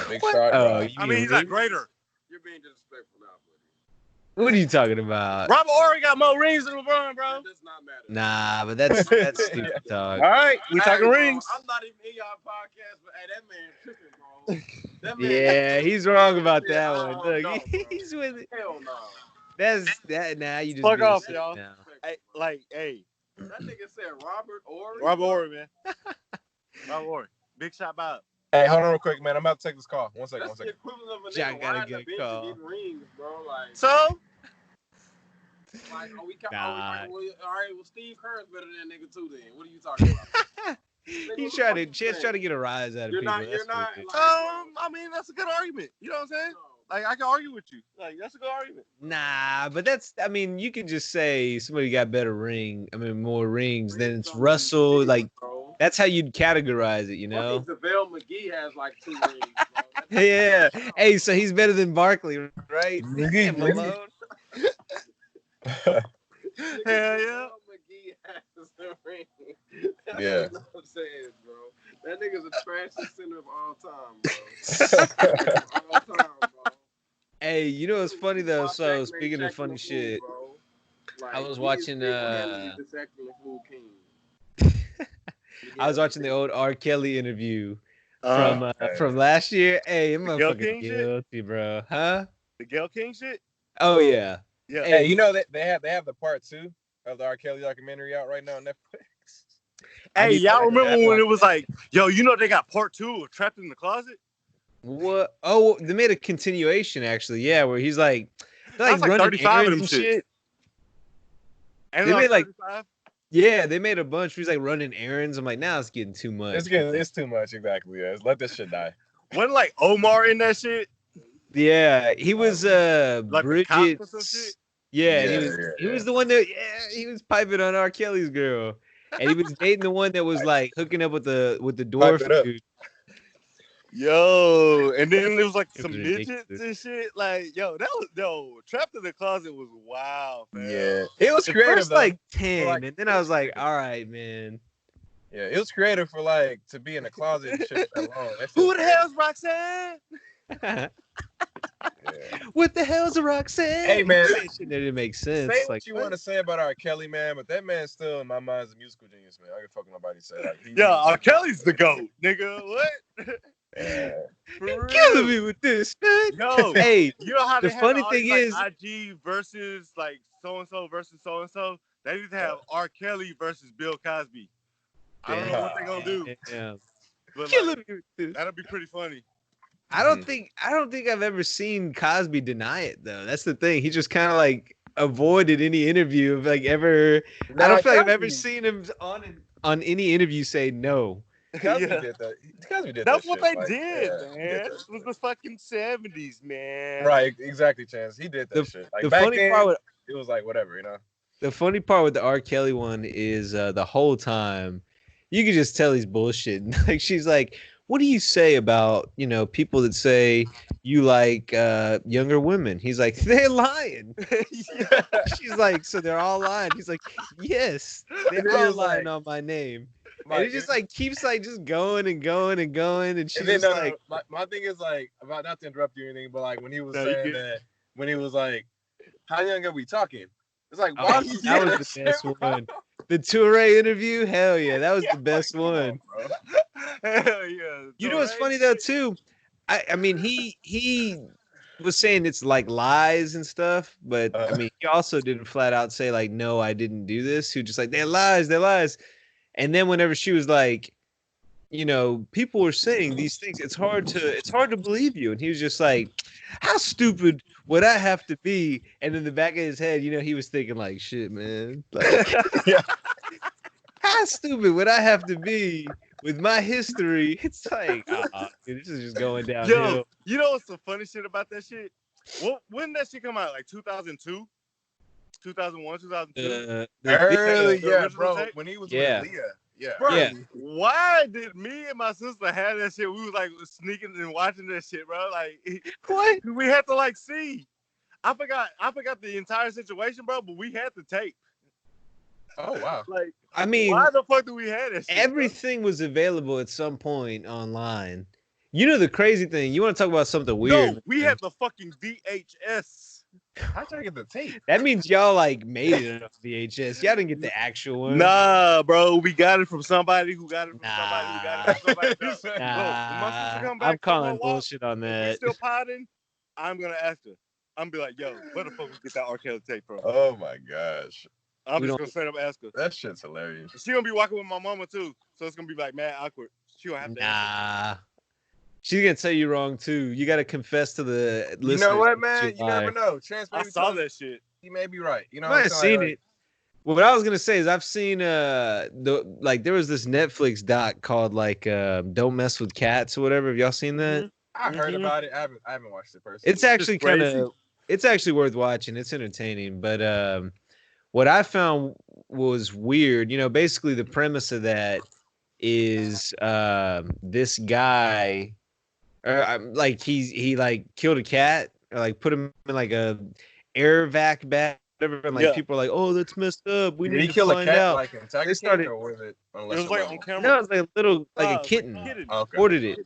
Big shot. I mean, he's not greater. You're being disrespectful now, buddy. What are you talking about? Robert Ory got more rings than LeBron, bro. That does not matter. Nah, but that's stupid talk. All right, we talking rings. I'm not even in y'all podcast, but hey, that man tripping, bro. That man, Yeah, he's wrong about that one. Look, no, he's with it. Hell no. That's that. Now you just fuck off, y'all. Now. Hey. That nigga said Robert Ory. Robert Ory, man. Robert Ory. Big shot by. Hey, hold on real quick, man. I'm about to take this call. One second. That's the equivalent of a Jack nigga gotta riding get a a bench call. and getting rings, bro. Like, so? Like, Nah. all right, well, Steve Kerr's better than that nigga too. Then what are you talking about? He's trying to get a rise out of people. You're not. Like, I mean, that's a good argument. You know what I'm saying? Like, I can argue with you. Like, that's a good argument. Nah, but I mean, you could just say somebody got more rings than it's Russell. Like, that's how you'd categorize it, I think JaVale McGee has like 2 rings, bro. Yeah. Hey, so he's better than Barkley, right? McGee, Malone. Hell yeah. McGee has a ring. Yeah. That's what I'm saying, bro. That nigga's a trashiest center of all time, bro. All time, bro. Hey, you know what's funny though? So speaking of funny shit, like, I was watching I was watching the old R. Kelly interview from last year. Hey, I'm motherfucking guilty, bro. Huh? The Gayle King shit? Oh yeah. Yeah. Hey, you know that they have the part 2 of the R. Kelly documentary out right now on Netflix. Hey, y'all remember when it was like, yo, they got part 2 of Trapped in the Closet? What? Oh, they made a continuation actually. Yeah, where he's like running 35 of them shit. And they made 35? Yeah, they made a bunch. He's like running errands. I'm like, now it's getting too much. It's too much, exactly. Yeah, let this shit die. Wasn't like Omar in that shit? Yeah, he was like Bridget. Yeah, he was the one that he was piping on R. Kelly's girl, and he was dating the one that was like hooking up with the dwarf dude. Yo, and then there was like It some was midgets ridiculous. and shit. Like, Trapped in the Closet was wild, man. Yeah, it was The creative first though. like 10, like, and then I was like, all right, man. Yeah, it was creative for like to be in the closet and shit that long. That shit Who was the crazy. hell's Roxanne? Yeah. What the hell's a Roxanne? Hey, man. Shit that didn't make sense. Say Like, what you want to say about R. Kelly, man, but that man still in my mind is a musical genius, man. I don't give a fuck what nobody say. Like, R. Kelly's the GOAT, nigga. What? Yeah. You're killing me with this, man. Yo, Hey, you know how the they have funny all thing these, is, like, IG versus like so and so versus so and so. They need to have R. Kelly versus Bill Cosby. I don't know what they're gonna do. Yeah. But Killing like, me with this. that'll be pretty funny. I don't think I've ever seen Cosby deny it though. That's the thing. He just kind of like avoided any interview of like ever. I don't feel like I've ever seen him on any interview say no. Cosby did that. Cosby did That's that what shit. they did, He man. did This was the fucking 70s, man. Right, exactly, Chance. He did that shit. Like The back funny then, part with it was like whatever, you know. the funny part with the R. Kelly one is the whole time you could just tell he's bullshitting. Like she's like, "What do you say about people that say you like younger women?" He's like, "They're lying." She's like, "So they're all lying?" He's like, "Yes, they're all lying on my name." And it just like keeps like just going and going and going, and she's just like, my thing is like about not to interrupt you or anything, but like when he was saying that, when he was like, "How young are we talking?" It's like, why that was the best one. The Touré interview, hell yeah, that was the best one. Hell yeah. You know what's funny though too? I mean he was saying it's like lies and stuff, but I mean he also didn't flat out say like no, I didn't do this. He was just like they're lies. And then whenever she was like, people were saying these things, it's hard to believe you. And he was just like, how stupid would I have to be? And in the back of his head, he was thinking like, shit, man. Like, how stupid would I have to be with my history? It's like, dude, this is just going downhill. Yo, you know what's the funny shit about that shit? When did that shit come out? Like 2002? 2001, 2002? Early, bro. Tape? When he was with Leah. Yeah. Bro, yeah. Why did me and my sister have that shit? We was like sneaking and watching that shit, bro. Like, what? We had to like see. I forgot the entire situation, bro, but we had the tape. Oh wow. Like, I mean, why the fuck do we have that shit? Everything was available at some point online. The crazy thing, you want to talk about something weird? No, we had the fucking VHS. How'd y'all get the tape? That means y'all like made it on VHS. Y'all didn't get the actual one. Nah, bro. We got it from somebody who got it from somebody who got it from somebody else. Nah, when my sister come back, I'm calling bullshit on that. We still potting. I'm gonna ask her. I'm gonna be like, yo, where the fuck we get that R. Kelly tape from? Oh my gosh. I'm just gonna straight up ask her. That shit's hilarious. She gonna be walking with my mama too, so it's gonna be like mad awkward. She gonna have to answer. She's gonna tell you wrong too. You gotta confess to the listeners. You know what, man? You never know. I saw that shit. You may be right. You know, I might have seen it. Well, what I was gonna say is I've seen there was this Netflix doc called like Don't Mess with Cats or whatever. Have y'all seen that? I heard about it. I haven't watched it personally. It's actually it's actually worth watching. It's entertaining. But what I found was weird. Basically the premise of that is this guy, like he like killed a cat or like put him in like a air vac bag. Whatever, and like people are like, "Oh, that's messed up. We need to find out." Like in Tiger King, or was it? It was like on camera. No, it was like a little, like a kitten. Ordered it.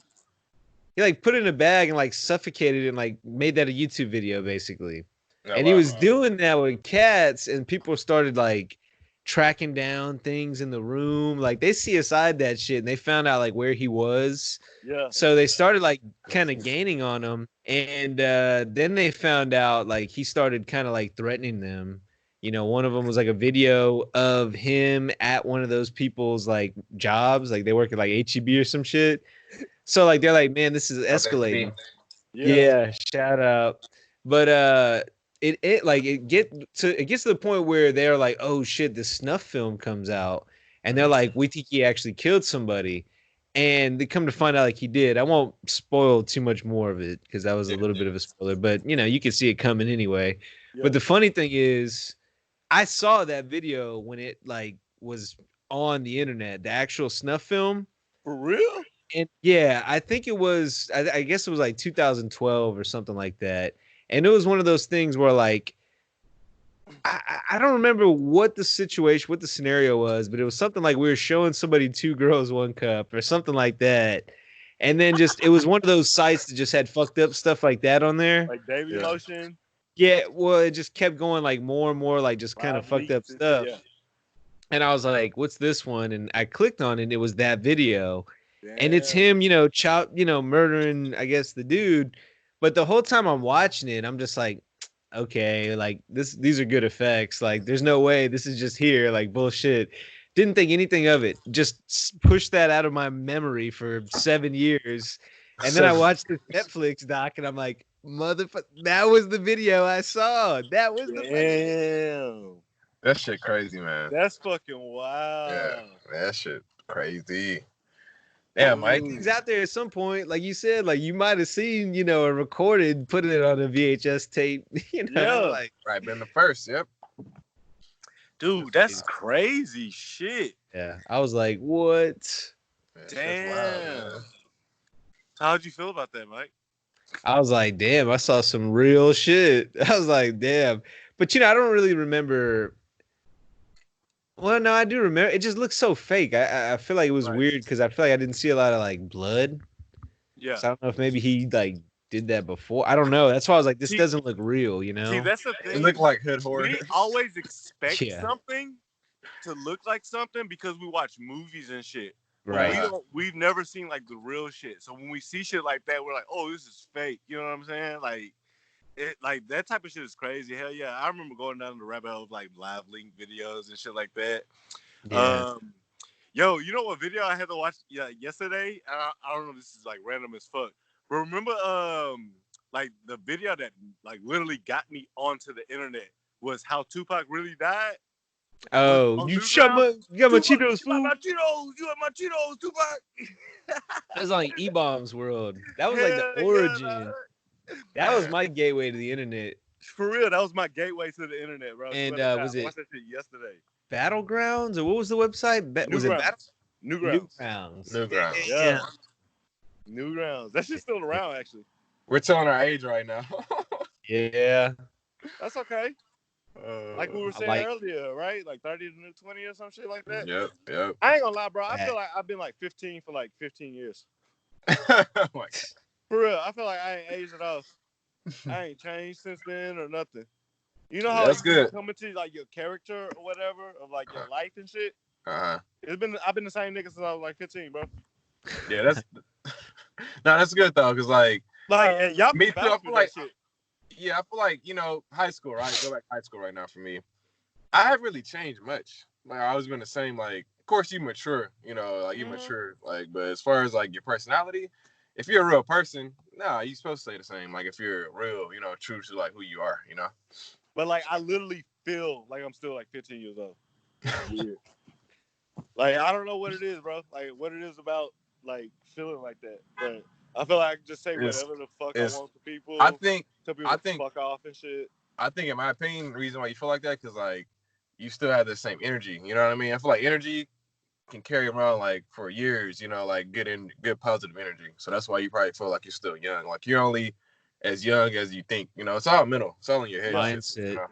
He like put it in a bag and like suffocated it and like made that a YouTube video basically. And he was doing that with cats, and people started like tracking down things in the room. Like they CSI'd that shit, and they found out like where he was. Yeah. So they started like kind of gaining on him, and then they found out like he started kind of like threatening them. One of them was like a video of him at one of those people's like jobs, like they work at like HEB or some shit. So like they're like, man, this is escalating. Yeah, shout out. But it gets to the point where they're like, oh shit, this snuff film comes out, and they're like, we think he actually killed somebody. And they come to find out like he did. I won't spoil too much more of it because that was a little bit of a spoiler, but you can see it coming anyway. Yeah. But the funny thing is, I saw that video when it like was on the internet, the actual snuff film. For real? And yeah, I think it was. I guess it was like 2012 or something like that. And it was one of those things where like I don't remember what the situation, what the scenario was, but it was something like we were showing somebody two girls, one cup, or something like that. And then just it was one of those sites that just had fucked up stuff like that on there. Like Daily Motion. Yeah, well, it just kept going like more and more, like just kind of Live fucked up leaks and shit, stuff. yeah. And I was like, "What's this one?" And I clicked on it. And it was that video, and it's Damn. him, murdering, I guess, the dude. But the whole time I'm watching it, I'm just like, okay, like these are good effects. Like, there's no way this is just here, like bullshit. Didn't think anything of it. Just pushed that out of my memory for 7 years, and then I watched this Netflix doc, and I'm like, motherfucker, that was the video I saw. That was the Damn. That shit crazy, man. That's fucking wild. Yeah, that shit crazy. Yeah, Mike. He's out there at some point, like you said, like you might have seen, a recorded, putting it on a VHS tape, like right, been the first, yep. Dude, that's crazy shit. Yeah, I was like, what? Damn. Wild, How'd you feel about that, Mike? I was like, damn, I saw some real shit. I was like, damn. But I don't really remember. Well, no, I do remember. It just looks so fake. I feel like it was weird because I feel like I didn't see a lot of like blood. Yeah. So I don't know if maybe he like did that before. I don't know. That's why I was like, this doesn't look real, See, that's the thing. It looked like hood horror. We always expect something to look like something because we watch movies and shit. Right. We've never seen like the real shit. So when we see shit like that, we're like, oh, this is fake. You know what I'm saying? Like that type of shit is crazy. Hell yeah. I remember going down the rabbit hole of like live link videos and shit like that. Yeah. Yo, you know what video I had to watch yesterday? I don't know if this is like random as fuck. But remember like the video that like literally got me onto the internet was how Tupac really died. Oh, you got my Cheetos, fool. You have my Cheetos, Tupac. That was like E-Bomb's world. That was like the origin. That was my gateway to the internet. For real, that was my gateway to the internet, bro. And was it? I watched that shit yesterday. Battlegrounds, or what was the website? Was it Newgrounds? Newgrounds. Yeah. Newgrounds. That shit's still around, actually. We're telling our age right now. Yeah. That's okay. Like we were saying earlier, right? Like 30 to 20 or some shit like that. Yep. I ain't gonna lie, bro. I feel like I've been like 15 for like 15 years. Oh my God. For real, I feel like I ain't aged at all. I ain't changed since then or nothing. You know how that's good. Come into like your character or whatever of like your life and shit. Uh-huh. I've been the same nigga since I was like 15, bro. Yeah, that's good though, cause like y'all me too. I feel like shit. Yeah, I feel like high school, right? Go back to high school right now for me. I haven't really changed much. Like I always been the same. Like, of course you mature, like you mature. Like, but as far as like your personality, if you're a real person, nah, you're supposed to stay the same. Like if you're real, true to like who you are, But like I literally feel like I'm still like 15 years old. Weird. Like I don't know what it is, bro. Like what it is about like feeling like that. But I feel like I can just say whatever the fuck I want to people. I think fuck off and shit. I think in my opinion, the reason why you feel like that, because like you still have the same energy. You know what I mean? I feel like energy can carry around like for years, like good positive energy. So that's why you probably feel like you're still young. Like you're only as young as you think. It's all mental. It's all in your head. Mindset.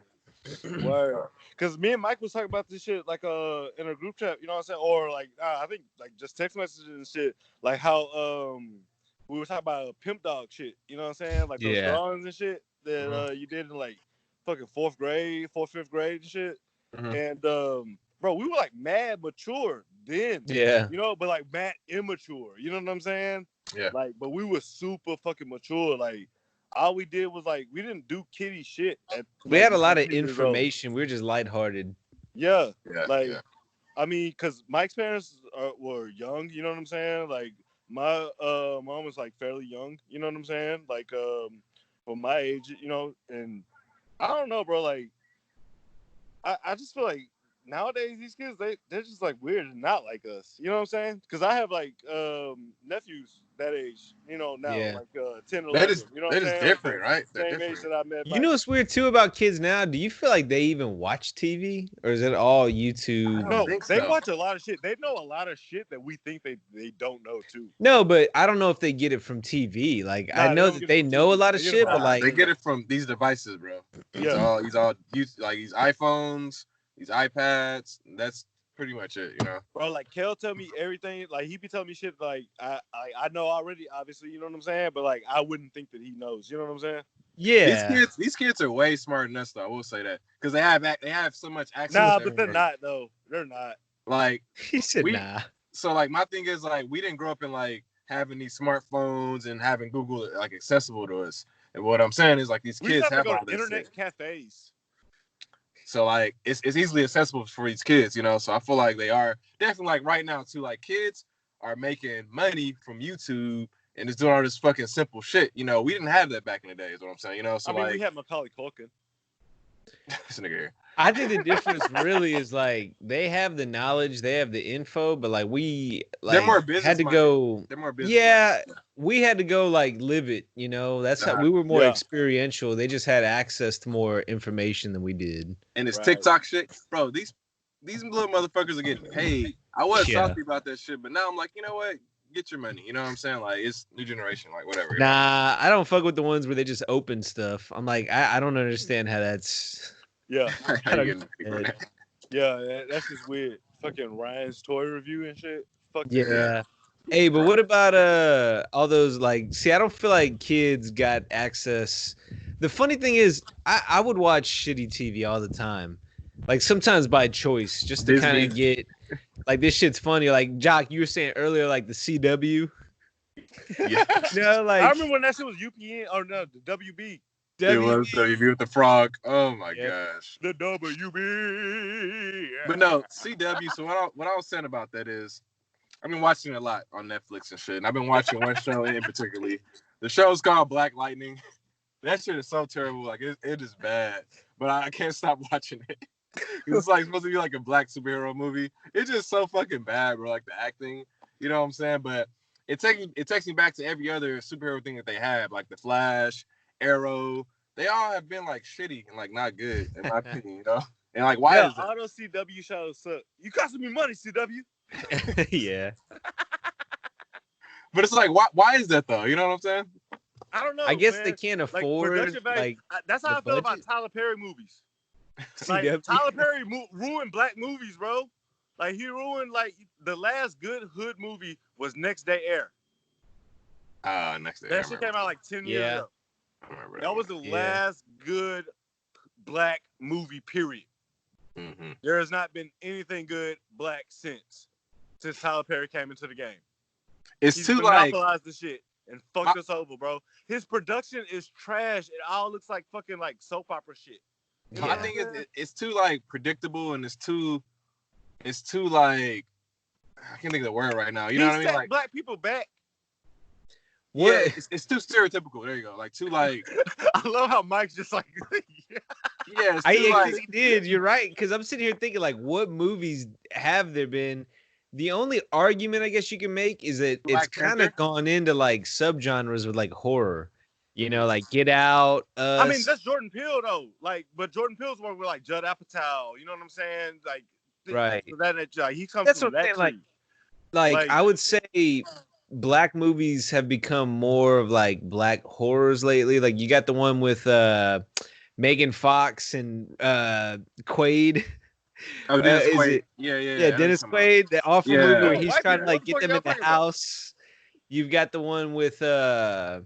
Word. Because me and Mike was talking about this shit like in a group chat, you know what I'm saying? Or like I think like just text messages and shit. Like how we were talking about pimp dog shit, you know what I'm saying? Like those drawings and shit that you did in like fucking 4th, 5th grade and shit. And bro, we were like mad mature then. Yeah. But like mad immature. You know what I'm saying? Yeah. Like, but we were super fucking mature. Like all we did was like we didn't do kiddie shit. We had a lot of information. We were just lighthearted. Yeah. I mean, because Mike's parents were young. You know what I'm saying? Like my mom was like fairly young. You know what I'm saying? Like for my age, and I don't know, bro. Like I just feel like nowadays these kids they're just like weird and not like us. You know what I'm saying? Because I have like nephews that age, now, Yeah. like 10, 11. That is You know what I'm saying? different, Like, right? They're same age different. that I met. You know what's weird too about kids now? Do you feel like they even watch TV, or is it all YouTube? I don't No, think they so. watch a lot of shit. They know a lot of shit that we think they don't know too. No, but I don't know if they get it from TV. Like I Nah, know don't that get they it from know a TV. lot of They get it shit, from but like They get it from these devices, bro. Yeah. He's all like these iPhones, these iPads. That's pretty much it, Bro, like Kel tell me everything. Like he be telling me shit like I know already, obviously, you know what I'm saying? But like I wouldn't think that he knows. You know what I'm saying? yeah. These kids are way smarter than us, though. I will say that because they have so much access. Nah, to but they're everything. not though. They're not. Like He said we, nah. So like my thing is like we didn't grow up in like having these smartphones and having Google like accessible to us. And what I'm saying is like these We used kids to have to have go all to this internet shit. cafes. So like it's easily accessible for these kids, So I feel like they are definitely like right now too. Like kids are making money from YouTube and just doing all this fucking simple shit. We didn't have that back in the day. Is what I'm saying. So I mean, like we had Macaulay Culkin. this nigga here. I think the difference really is like they have the knowledge, they have the info, but like we They're more had business to minded. go. They're more business Yeah, minded. we had to go like live it. That's how we were more Yeah. experiential. They just had access to more information than we did. And this Right. TikTok shit, bro. These little motherfuckers are getting paid. I was salty about that shit, but now I'm like, you know what? Get your money. You know what I'm saying? Like it's new generation, like whatever. Nah, I don't fuck with the ones where they just open stuff. I'm like, I don't understand how that's. Yeah. How you getting paid for that? Yeah, that's just weird. Fucking Ryan's toy review and shit. Fuck that. Yeah. Hey, but what about all those like? See, I don't feel like kids got access. The funny thing is, I would watch shitty TV all the time, like sometimes by choice, just to kind of get like this shit's funny. Like Jock, you were saying earlier, like the CW. Yeah. I remember when that shit was UPN or no, the WB. It was WB with the frog. Oh my Yeah. gosh. The WB. But no, CW. So what I was saying about that is, I've been watching it a lot on Netflix and shit. And I've been watching one show in particularly. The show's called Black Lightning. That shit is so terrible. Like it is bad. But I can't stop watching it. It's like supposed to be like a black superhero movie. It's just so fucking bad, bro. Like the acting. You know what I'm saying? But it takes me back to every other superhero thing that they have, like the Flash, Arrow. They all have been like shitty and like not good, in my opinion, And like why is that? All those CW shows suck. You costing me money, CW. Yeah. But it's like why is that though? You know what I'm saying? I don't know. I guess man. they can't Like, afford production value, that's how I feel about Tyler Perry movies. Like CW. Tyler Perry ruined black movies, bro. Like he ruined like the last good hood movie was Next Day Air. Next day. That shit came out like 10 years ago. I remember That was the last good black movie, period. Mm-hmm. There has not been anything good black since Tyler Perry came into the game. He's monopolized the shit and fucked us over, bro. His production is trash. It all looks like fucking like soap opera shit. Yeah. I think it's too like predictable and it's too like I can't think of the word right now. You know what I mean? Like black people back. Yeah, it's too stereotypical. There you go. Like too like. I love how Mike's just like. Yeah, it's too like. He did. You're right. Because I'm sitting here thinking like, what movies have there been? The only argument I guess you can make is that it's kind of gone into like subgenres with like horror. Like Get Out. I mean, that's Jordan Peele though. Like, but Jordan Peele's work with like Judd Apatow. You know what I'm saying? Like, right. That he comes that's from what that I'm saying, like I would say black movies have become more of like black horrors lately. Like you got the one with Megan Fox and Quaid. Oh, Dennis Quaid. It? Yeah. Dennis Quaid, the awful movie where he's trying to like get them in the house. You've got the one with what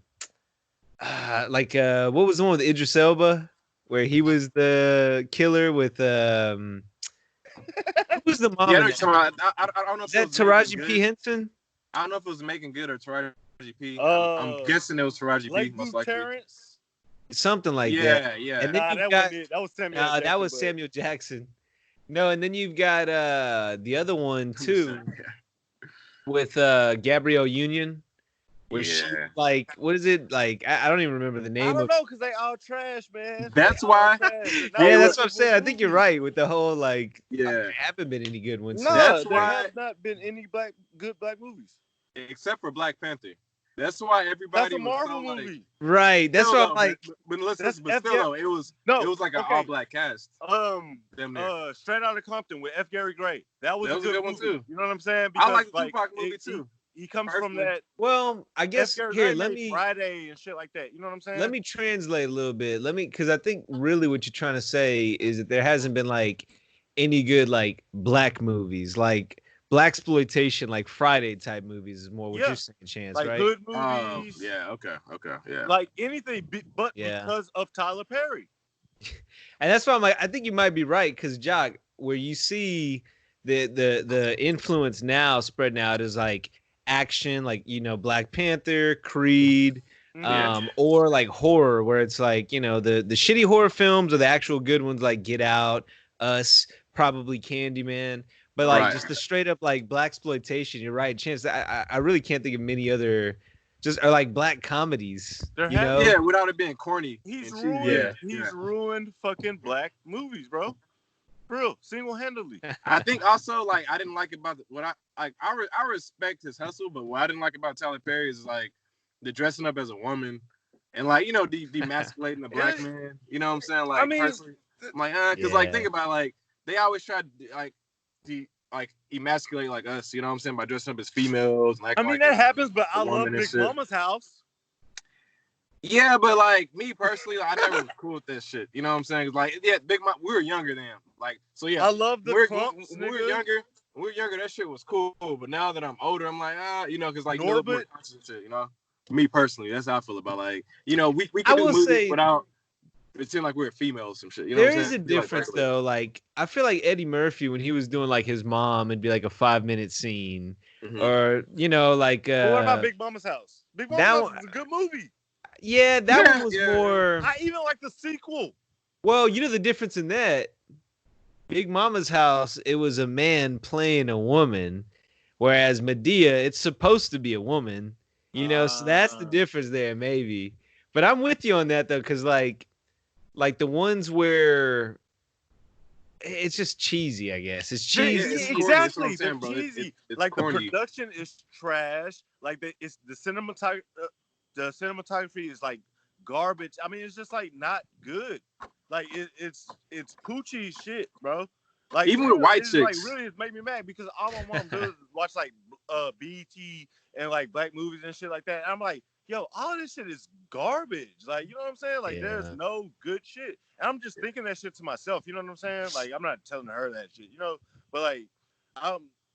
was the one with Idris Elba where he was the killer with who was the mom? Yeah, I don't know. Is that Taraji P. Henson? I don't know if it was Making Good or Taraji P. I'm guessing it was Taraji P. Most likely. Terrence? Something like that. Yeah. And then that was Samuel. That was Samuel Jackson. No, and then you've got the other one too, with Gabrielle Union, where she like, what is it like? I don't even remember the name. I don't know because they all trash, man. That's why. Yeah, that's what I'm saying. I think you're right with the whole like. There haven't been any good ones. No, that's why there have not been any good black movies except for Black Panther. That's why everybody That's a was Marvel so movie. Right. That's what I'm though, like. but listen, That's but F. still though, it was like an all black cast. Damn near. Straight Outta Compton with F. Gary Gray. That was a good one movie. too. You know what I'm saying? I Because like the Tupac movie too. He comes from that. Well, I F. guess Gary here, Gray let made me Friday and shit like that. You know what I'm saying? let me translate a little bit. Because I think really what you're trying to say is that there hasn't been like any good like black movies, like black exploitation, like Friday type movies is more what you're saying, Chance, like right? hood movies. Yeah. Okay. Yeah. Like anything, because of Tyler Perry. And that's why I'm like, I think you might be right, because Jock, where you see the influence now spreading out is like action, like Black Panther, Creed, or like horror, where it's like the shitty horror films or the actual good ones like Get Out, Us, probably Candyman, but like just the straight up like black exploitation. You're right, Chance. I really can't think of many other. Just are like black comedies, Yeah, without it being corny. He's ruined. He's ruined fucking black movies, bro. For real, single-handedly. I think also like I didn't like about I respect his hustle, but what I didn't like about Tyler Perry is like the dressing up as a woman and like demasculating the black man. You know what I'm saying? Like, I mean, personally, I'm like, because like think about like they always try to like emasculate like us, you know what I'm saying, by dressing up as females. I mean, that happens, but I love Big Mama's House. Yeah, but like me personally, I never was cool with that shit. You know what I'm saying? Like, yeah, Big Mama, we were younger then. Like, so yeah, I love the Crumps. When we were younger, that shit was cool. But now that I'm older, I'm like, because like more shit, Me personally, that's how I feel about like, we can do movies without. It seemed like we were females, some shit. You know there is a difference though. Like I feel like Eddie Murphy when he was doing like his mom, it'd be like a 5-minute scene, or like. But what about Big Mama's House? Big Mama's House is a good movie. Yeah, that one was more. I even like the sequel. Well, the difference in that Big Mama's House, it was a man playing a woman, whereas Medea, it's supposed to be a woman. So that's the difference there, maybe. But I'm with you on that though, because like the ones where it's just cheesy, I guess. It's cheesy. Exactly. It's cheesy. It's like corny. The production is trash. Like the cinematography. The cinematography is like garbage. I mean, it's just like not good. Like it's poochie shit, bro. Like even with white chicks, like really, it made me mad because all I want to do is watch like BET and like black movies and shit like that. And I'm like, yo, all this shit is garbage. Like, you know what I'm saying? Like, there's no good shit. And I'm just thinking that shit to myself. You know what I'm saying? Like, I'm not telling her that shit. But like,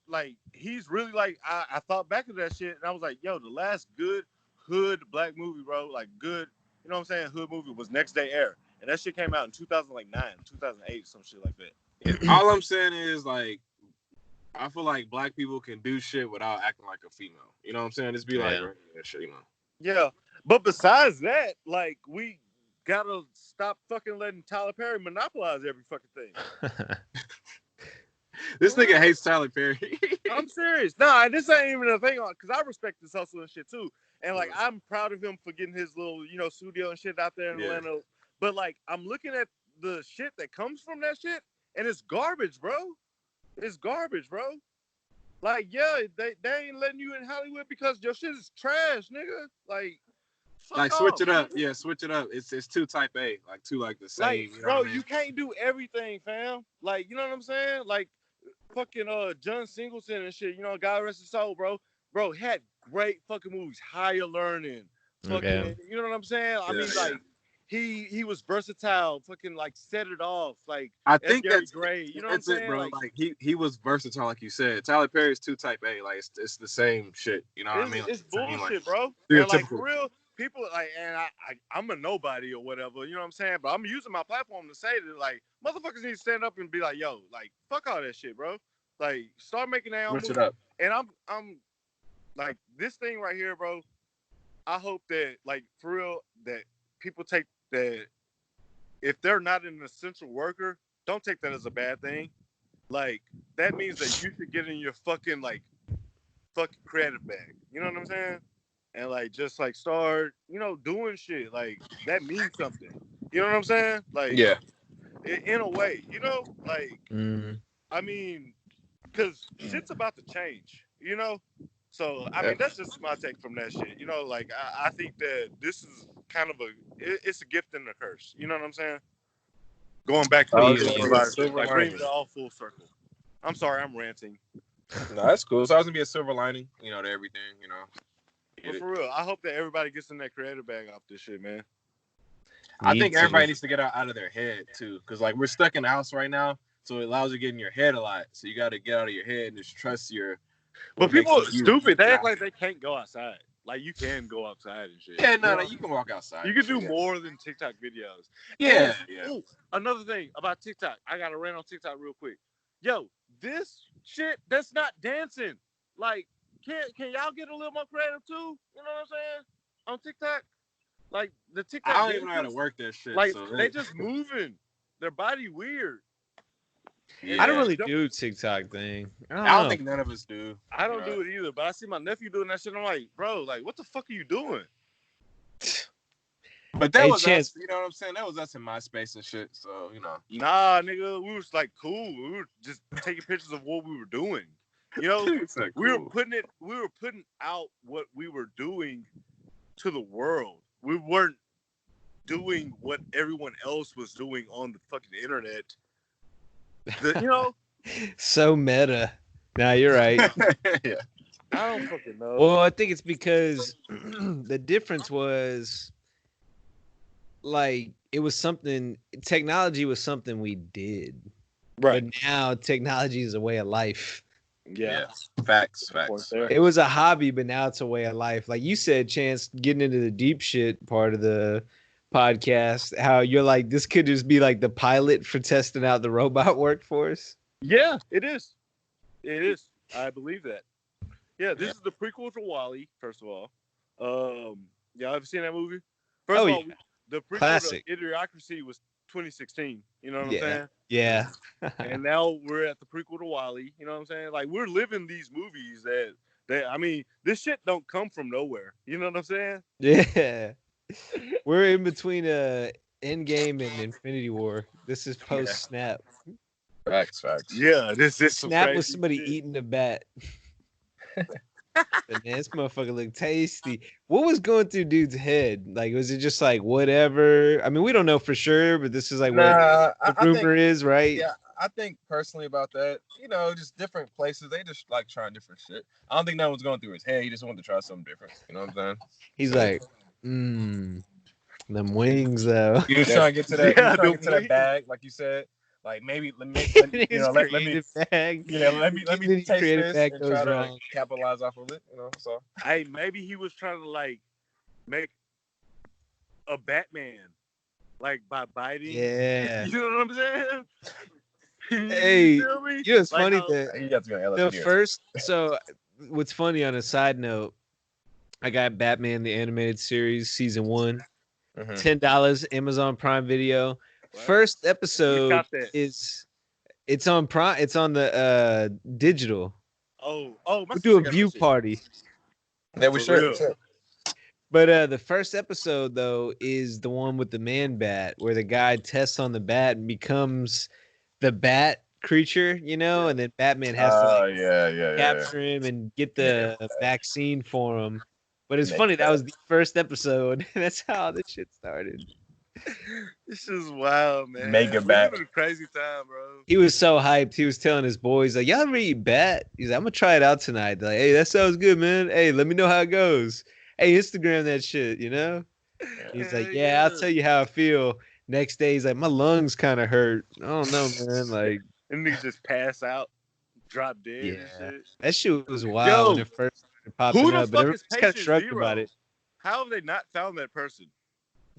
like he's really like I thought back to that shit and I was like, yo, the last good hood black movie, bro, like good, you know what I'm saying, hood movie was Next Day Air, and that shit came out in 2009, 2008, some shit like that. Yeah. All I'm saying is like, I feel like black people can do shit without acting like a female. You know what I'm saying? Just be like, shit, Yeah, but besides that, like we gotta stop fucking letting Tyler Perry monopolize every fucking thing. This nigga hates Tyler Perry. I'm serious. Nah, this ain't even a thing on because I respect this hustle and shit too. And like I'm proud of him for getting his little, studio and shit out there in Atlanta. But like I'm looking at the shit that comes from that shit, and it's garbage, bro. It's garbage, bro. Like, they ain't letting you in Hollywood because your shit is trash, nigga. Like switch it up. Yeah, switch it up. It's too type A, like too like the same. Like, bro, you can't do everything, fam. Like, you know what I'm saying? Like, fucking John Singleton and shit. God rest his soul, bro. Bro, he had great fucking movies. Higher Learning. Fucking, you know what I'm saying? I mean, like, he was versatile. Fucking like Set It Off. Like, I think that's great. You know what I'm saying, bro? Like he was versatile, like you said. Tyler Perry is too type A. Like it's the same shit. You know what I mean? It's bullshit, bro. And like for real. People like, and I'm a nobody or whatever, you know what I'm saying? But I'm using my platform to say that, like, motherfuckers need to stand up and be like, yo, like, fuck all that shit, bro. Like, start making their own movie. And I'm like, this thing right here, bro. I hope that, like, for real, that people take that. If they're not an essential worker, don't take that as a bad thing. Like, that means that you should get in your fucking creative bag. You know what I'm saying? And like just like start, doing shit like that means something. You know what I'm saying? Like, in a way, like, I mean, because shit's about to change. So I mean, that's just my take from that shit. You know, like I think that this is kind of it's a gift and a curse. You know what I'm saying? Going back to the coronavirus, like bringing it all full circle. I'm sorry, I'm ranting. No, that's cool. So I was gonna be a silver lining, to everything, But for real, I hope that everybody gets in that creative bag off this shit, man. I think everybody needs to get out of their head too, because like we're stuck in the house right now, so it allows you to get in your head a lot. So you got to get out of your head and just trust your. But people are stupid. They act like they can't go outside. Like you can go outside and shit. Yeah, no, you can walk outside. You can do more than TikTok videos. Yeah. Ooh, another thing about TikTok, I got to rant on TikTok real quick. Yo, this shit, that's not dancing. Like, can y'all get a little more creative too? You know what I'm saying? On TikTok, like the TikTok. I don't even know how to work that shit. Like they just moving, their body weird. Yeah. I don't really do TikTok thing. I don't think none of us do. I don't do it either. But I see my nephew doing that shit. I'm like, bro, like, what the fuck are you doing? But that was us, you know what I'm saying? That was us in MySpace and shit. So, Nah, nigga, we was like cool. We were just taking pictures of what we were doing. You know, we were putting out what we were doing to the world. We weren't doing what everyone else was doing on the fucking internet. So meta. Nah, you're right. Yeah. I don't fucking know. Well, I think it's because the difference was like it was something. Technology was something we did, right? But now technology is a way of life. Yeah. Facts. It was a hobby, but now it's a way of life. Like you said, Chance, getting into the deep shit part of the podcast, how you're like, this could just be like the pilot for testing out the robot workforce. Yeah, it is. It is. I believe that. Yeah, this is the prequel to WALL-E, first of all. Y'all ever seen that movie? First of all, the prequel to Idiocracy was 2016. You know what I'm saying? Yeah. And now we're at the prequel to WALL-E. You know what I'm saying? Like, we're living these movies that I mean, this shit don't come from nowhere. You know what I'm saying? Yeah. We're in between Endgame and Infinity War. This is post Snap. Facts. Yeah, this Snap was somebody eating a bat. But man, this motherfucker looked tasty. What was going through dude's head? Like, was it just like whatever? I mean, we don't know for sure, but this is like what the rumor is, right? Yeah, I think personally about that, just different places. They just like trying different shit. I don't think that was going through his head. He just wanted to try something different. You know what I'm saying? He's like, them wings though. He was trying to get to that. Yeah, get to that bag, like you said. Like maybe let me bag. Let me taste this and try to capitalize off of it. So hey, maybe he was trying to like make a Batman, like by biting. Yeah, you know what I'm saying? Hey, it's like funny that you got to be on the first. So what's funny on a side note, I got Batman the Animated Series season 1, $10 Amazon Prime Video. What? First episode it's on Prime. It's on the digital. Oh, we'll do a view party. Yeah, we sure. But the first episode though is the one with the man bat, where the guy tests on the bat and becomes the bat creature, and then Batman has to capture him and get the vaccine for him. But it's funny, that was the first episode. That's how this shit started. This is wild, man. Mega bat. A crazy time, bro. He was so hyped. He was telling his boys, like, y'all ever eat bat? He's like, I'm gonna try it out tonight. They're like, hey, that sounds good, man. Hey, let me know how it goes. Hey, Instagram that shit, He's like, yeah, I'll tell you how I feel. Next day, he's like, my lungs kind of hurt. I don't know, man. Like, and niggas just pass out, drop dead and shit. That shit was wild when it first started popping up, but everyone's kind of shrugged about it. How have they not found that person?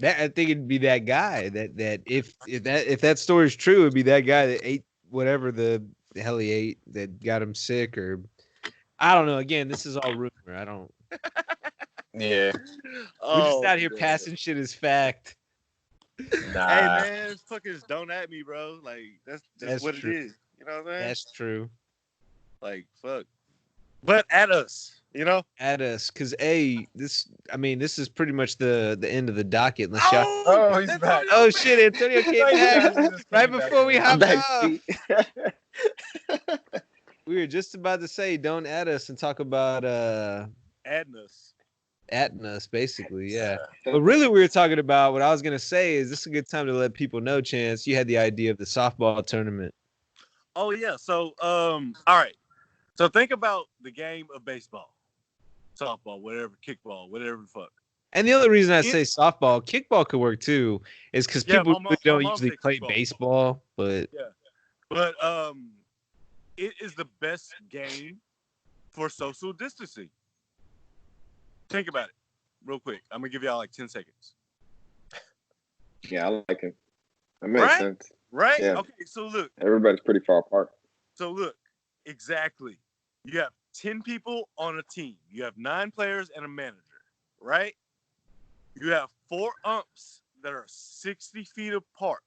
I think it'd be that guy that if that story's true, it'd be that guy that ate whatever the hell he ate that got him sick, or I don't know. Again, this is all rumor. I don't. Yeah. We're just out here passing shit as fact. Nah. Hey man, fuckers don't at me, bro. Like that's what true. It is. You know what I'm saying? That's true. Like fuck. But at us. At us, because this is pretty much the end of the docket. Unless he's back. Oh shit, Antonio came back right before we hopped off. We were just about to say, don't add us and talk about Adding us. adding us, basically, yeah. But really, we were talking about what I was gonna say is this is a good time to let people know. Chance, you had the idea of the softball tournament. Oh yeah. So all right. So think about the game of baseball, softball, whatever, kickball, whatever the fuck. And the other reason I say softball, kickball could work too, is because people really my don't mom usually said play kickball. baseball. But Yeah, but it is the best game for social distancing. Think about it, real quick. I'm gonna give y'all like 10 seconds. Yeah, I like it. That makes sense. Right? Yeah. Okay. So look. Everybody's pretty far apart. So look. Exactly. You have 10 people on a team. You have 9 players and a manager. Right? You have 4 umps that are 60 feet apart.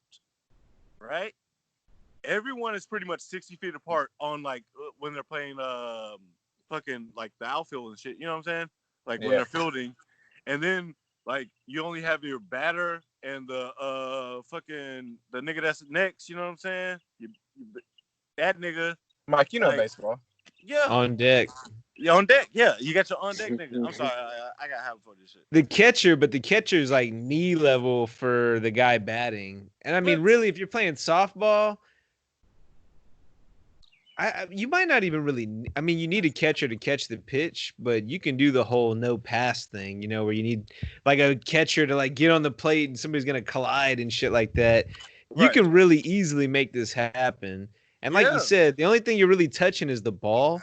Right? Everyone is pretty much 60 feet apart on like when they're playing fucking like the outfield and shit. You know what I'm saying? Like when they're fielding. And then like you only have your batter and the fucking the nigga that's next, you know what I'm saying? That nigga. Mike, you know baseball. Yeah. On deck. Yeah, on deck. Yeah, you got your on deck nigga. I'm sorry, I got half for this shit. The catcher is like knee level for the guy batting. And I mean, really, if you're playing softball, you might not even really. I mean, you need a catcher to catch the pitch, but you can do the whole no pass thing, you know, where you need like a catcher to like get on the plate and somebody's gonna collide and shit like that. Right. You can really easily make this happen. And like you said, the only thing you're really touching is the ball.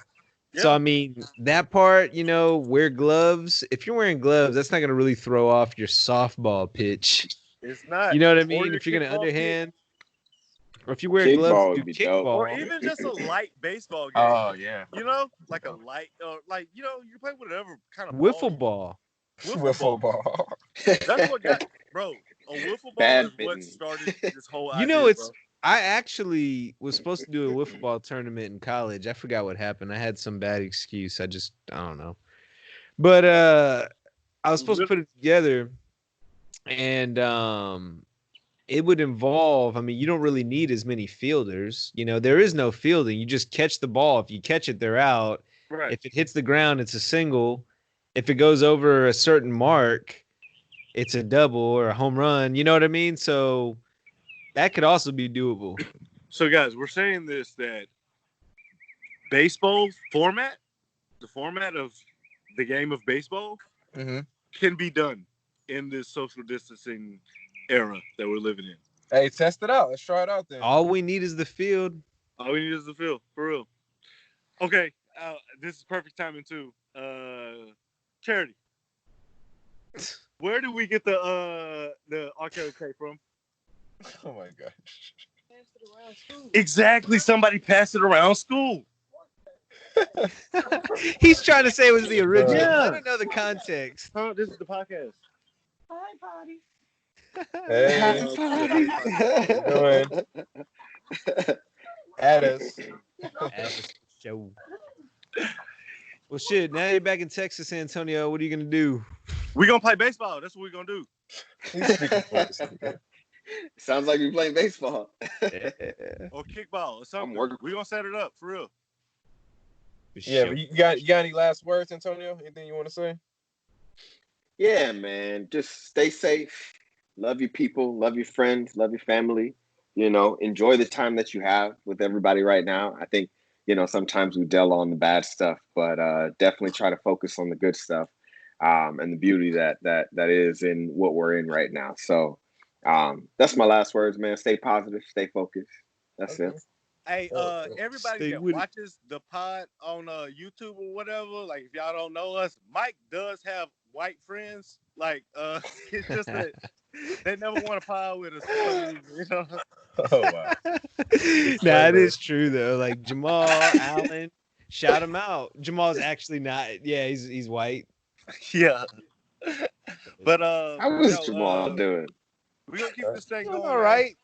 Yeah. So I mean, that part, you know, wear gloves. If you're wearing gloves, that's not gonna really throw off your softball pitch. It's not. You know what I mean? If you're gonna underhand. Or if you wear kickball gloves, do kickball. Or even just a light baseball game. Oh, yeah. You know? Like a light, like, you know, you play whatever kind of wiffle ball. Wiffle ball. That's what got, bro, a wiffle ball is what started this whole idea, you know, it's, bro. I actually was supposed to do a wiffle ball tournament in college. I forgot what happened. I had some bad excuse. I don't know. But I was supposed to put it together, and it would involve, I mean, you don't really need as many fielders. You know, there is no fielding. You just catch the ball. If you catch it, they're out. Right. If it hits the ground, it's a single. If it goes over a certain mark, it's a double or a home run. You know what I mean? So that could also be doable. So, guys, we're saying this, that baseball format, the format of the game of baseball, can be done in this social distancing era that we're living in. Hey, test it out. Let's try it out then. All we need is the field. All we need is the field, for real. Okay, this is perfect timing too. Charity, where did we get the arcade tape from? Oh my gosh! Passed it around school. Exactly, somebody passed it around school. He's trying to say it was the original. Yeah. I don't know the context. Huh? This is the podcast. Hi, buddy. Hey, doing? Add us. Show. Well, shit. Now you're back in Texas, Antonio. What are you gonna do? We're gonna play baseball. That's what we're gonna do. Sounds like you're playing baseball. Or kickball or something. We're gonna set it up for real. Yeah, but you got any last words, Antonio? Anything you want to say? Yeah, man. Just stay safe. Love your people. Love your friends. Love your family. You know, enjoy the time that you have with everybody right now. I think, you know, sometimes we dwell on the bad stuff, but definitely try to focus on the good stuff and the beauty that is in what we're in right now. So that's my last words, man. Stay positive. Stay focused. That's it. Hey, everybody that watches the pod on YouTube or whatever, like if y'all don't know us, Mike does have white friends. Like, it's just that they never want to pod with us. You know? Oh wow. Nah, it is true though. Like Jamal, Allen, shout him out. Jamal's actually not. Yeah, he's white. Yeah. But how is Jamal doing? We're gonna keep this thing going. All right.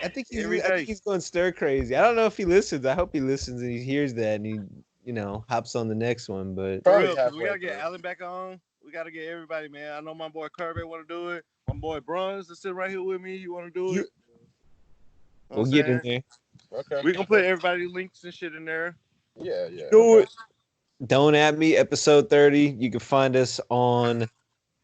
I think he's going stir crazy. I don't know if he listens. I hope he listens and he hears that and he, you know, hops on the next one. But for real, we gotta get Allen back on. We gotta get everybody, man. I know my boy Kirby want to do it. My boy Bruns is sitting right here with me. You want to do it? We'll get in there. Okay. We're gonna put everybody links and shit in there. Yeah. Do it. Don't At Me, episode 30. You can find us on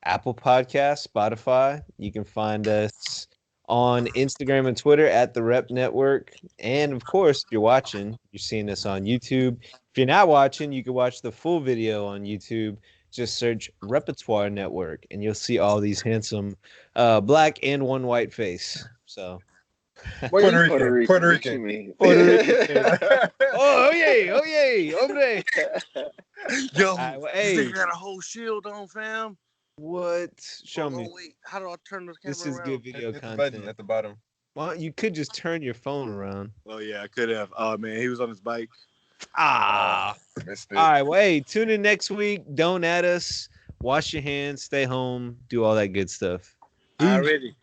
Apple Podcasts, Spotify. You can find us on Instagram and Twitter at the Rep Network. And of course, if you're watching, you're seeing us on YouTube. If you're not watching, you can watch the full video on YouTube. Just search Repertoire Network and you'll see all these handsome black and one white face. So Wait, Puerto Puerto Rican. Rican. Puerto What you Rican. mean? Puerto Rican. Oh yay, hombre. Yo, Well, this hey, nigga got a whole shield on, fam. what? Show me. Oh, wait. How do I turn the camera This is around? good video Hit the content. button at the bottom. Well, you could just turn your phone around. Oh, yeah, I could have. Oh, man, he was on his bike. Missed it. All right. Well, hey, tune in next week. Don't at us. Wash your hands. Stay home. Do all that good stuff. Already.